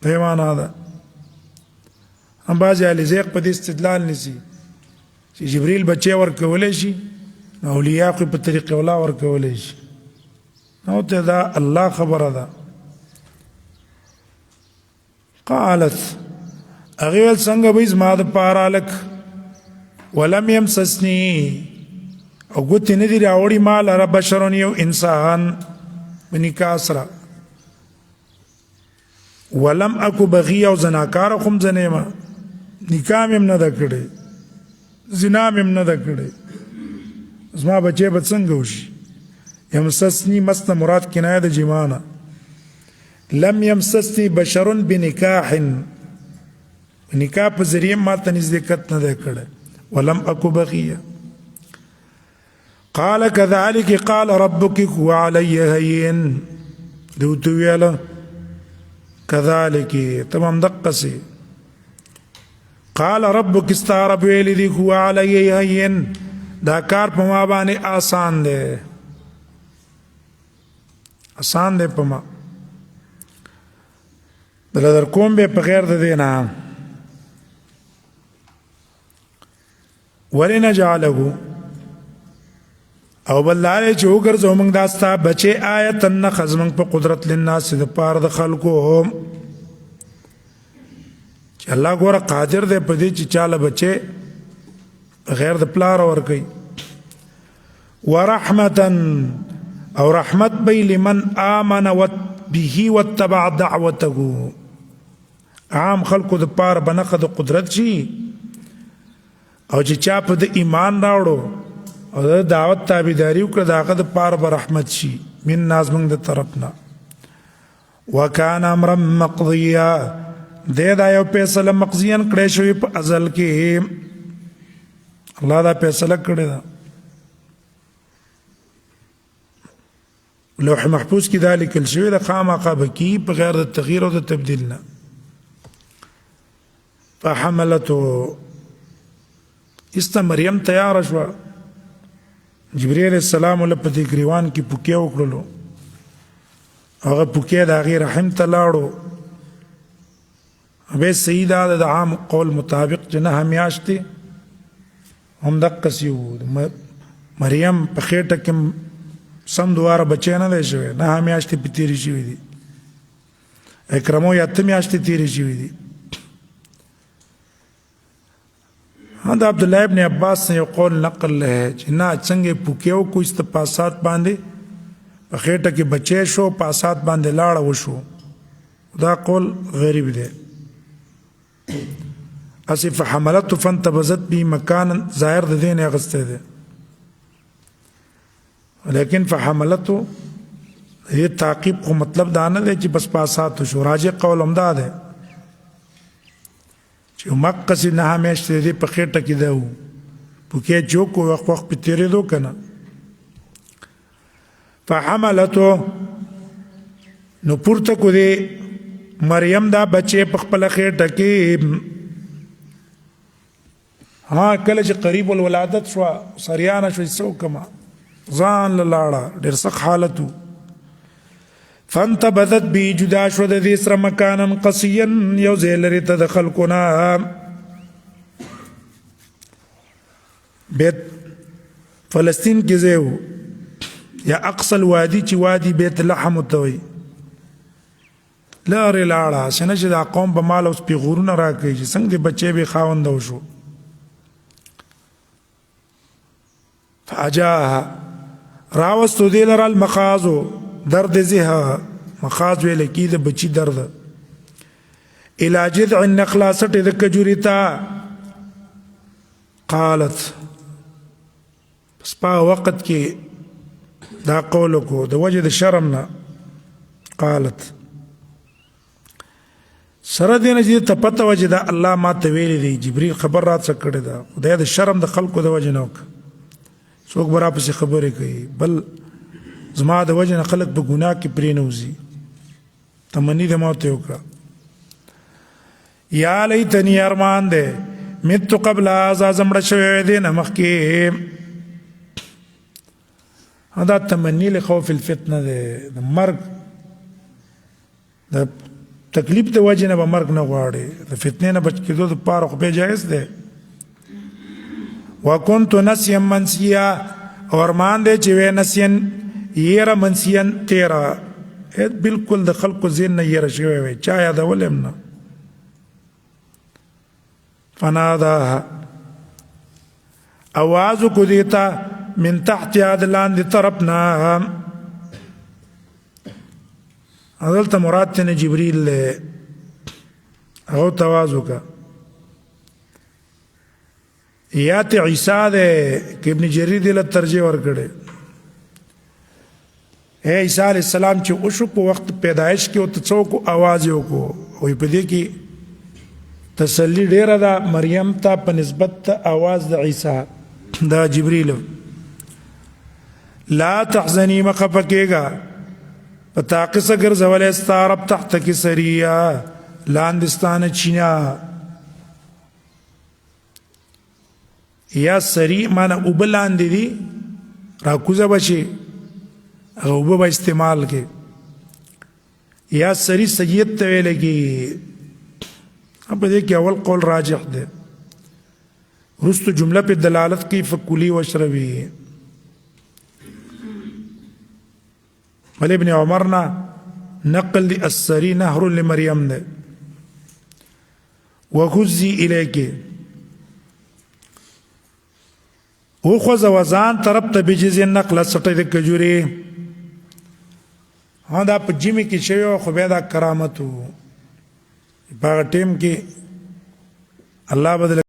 Speaker 1: دی معنا دا هم باز علی زیق په استدلال نسی چې جبريل بچی ورکولې شي اولیاء په طریقې ولا ورکولې شي نو ته دا الله خبره ده قالت اغیل څنګه به زما د پاره لک ولم يمسسني او ګوت نه دی راوړی مال رب بشرون یو انسان بنکاسرا ولم اكو بغي او زناکار خم زنیما نکام هم نه دکړي زنا هم نه دکړي زما بچي به څنګه وشي يمسسني مست مراد کنایه د جمانه لم يمسسني بشر بنکاح نکاح په ذریعہ ما ته نزدېکت نه ده کړه ولم اكو بغيه قال كذلك قال ربك هو علي هين دوت ویلا كذلك تمام دقسي قال ربك استعرب ویلی هو علي هين دا کار په ما باندې آسان ده آسان ده په ما در کوم به په غیر د دینه ولنجعله او بلاره چې وګرځو موږ داستا بچي آیت نخذ موږ په قدرت للناس د پاره د خلکو هم چې الله ګوره قادر دی په دې چې چاله بچي غیر د پلار ور کوي ورحمتا او رحمت به لمن امن به واتبع دعوته عام خلکو د پاره بنخه د قدرت شي او چې چا په د ایمان راوړو او د دعوت تابعداري وکړه داغه د پاره به رحمت شي من ناز موږ د طرفنا وکانه امر مقضیا د دا یو فیصله مقضیان کړی شوی په ازل کې الله دا فیصله کړې ده لوح محفوظ کې دا لیکل شوی د خامخا بکی په غیر د تغییر او د تبديل نه فحملته است مریم تیار شو جبرئیل علیہ السلام له په دې گریوان کې پوکې وکړلو هغه پوکې د هغې رحم ته لاړو به سیدا د عام قول مطابق چې نه میاشتې هم دقسې وو مریم په خېټه کې سم دواره بچی نه دی شوی نه میاشتې پې تېرې شوي دي اکرمو یا 8 میاشتې تېرې شوي دي د عبدالله ابن عباس نے یو قول نقل ہے چې نه څنګه پوکې وکړو استفاسات باندې په خېټه کې بچی شو پاسات باندې لاړه وشو دا قول غریب دی اسی فحملته فانتبذت به مکانا ظاهر د دین اغسته دی لیکن فحملته یہ تعقیب کو مطلب دا نه دی چې بس پاسات شو راجع قول هم دا دی چې مقصد نه همیشه دې په خېټه کې دی پوکې جوکو وخت په تیرېدو کنه فحملته نو پورته کو دې مریم دا بچې په خپل خېټه کې ها کله چې قریب الولادت شو سریانه شو څو کما ځان لاړه ډېر سخت حالتو فانتبذت به جدا شو د دې سره مکانا قصيا یو ځای لرې ته د خلکو نه بیت فلسطین کې ځای و یا اقصى الوادي چې وادي بیت لحم ته وایي لارې لاړه څنګه چې دا قوم به مال اوس پیغورونه راکوي چې څنګه د بچې به خاوند وشو فاجاها راوستو دې لره المخاضو درد زها مخاض ویل کی د بچی درد الى جذع النخله سټ د کجوریتا قالت پس په وخت کې دا قول کو د وجه د شرمنا قالت سره دې نه چې ته پته وجه دا الله ما ته ویلي دی جبريل خبر رات څخه کړی دا خدای د شرم د خلکو د وجه نه څوک برا پسې خبرې کوي بل زما د وجه نه خلک په ګناه کې پرې نوځي تمنی د موت یو کړه یا لیتنی ارمان ده مت قبل هذا زمړه شوی دی نه مخکې دا تمنی له خوف الفتنه ده د مرګ د تکلیف د وجه نه به مرګ نه غواړي د فتنې نه بچ کېدو دپاره خو بیا جایز دی وکنت نسیا منسیا او ارمان دی چې وی نسین یره منسیان تیرا بالکل د خلکو ذهن نه یره شوی وی چا یادولم نه فناداها اواز کو دیتا من تحت عدلان دی طرفنا عدلت مراد تن جبریل او توازو کا یات عیسی ده کہ ابن جریر دی له ترجیح ورکړي اے عیسی علیہ السلام چې او شو په وخت پیدایش کې او څوک आवाज یو کو او په دې کې تسلی ډیره ده مریم ته په نسبت आवाज د عیسی دا جبرئیل لا تحزنی مخفکیگا پتاقص ګرځول استعرب تحت کی سریه لاندستان چینا یا سری معنا وبلاند دي راکوزه بشي او به استعمال کې یا سری سید ته ویل کی په دې کې اول قول راجح ده رست جمله په دلالت کوي فکلی وشربي ابن عمرنا نقل السري نهر لمريم ده وخذي اليك وخذ وزان طرف ته بجز النقل سټه د کجوري دا په جمی کې شوی خو بیا دا کرامت په ټیم کې الله بدل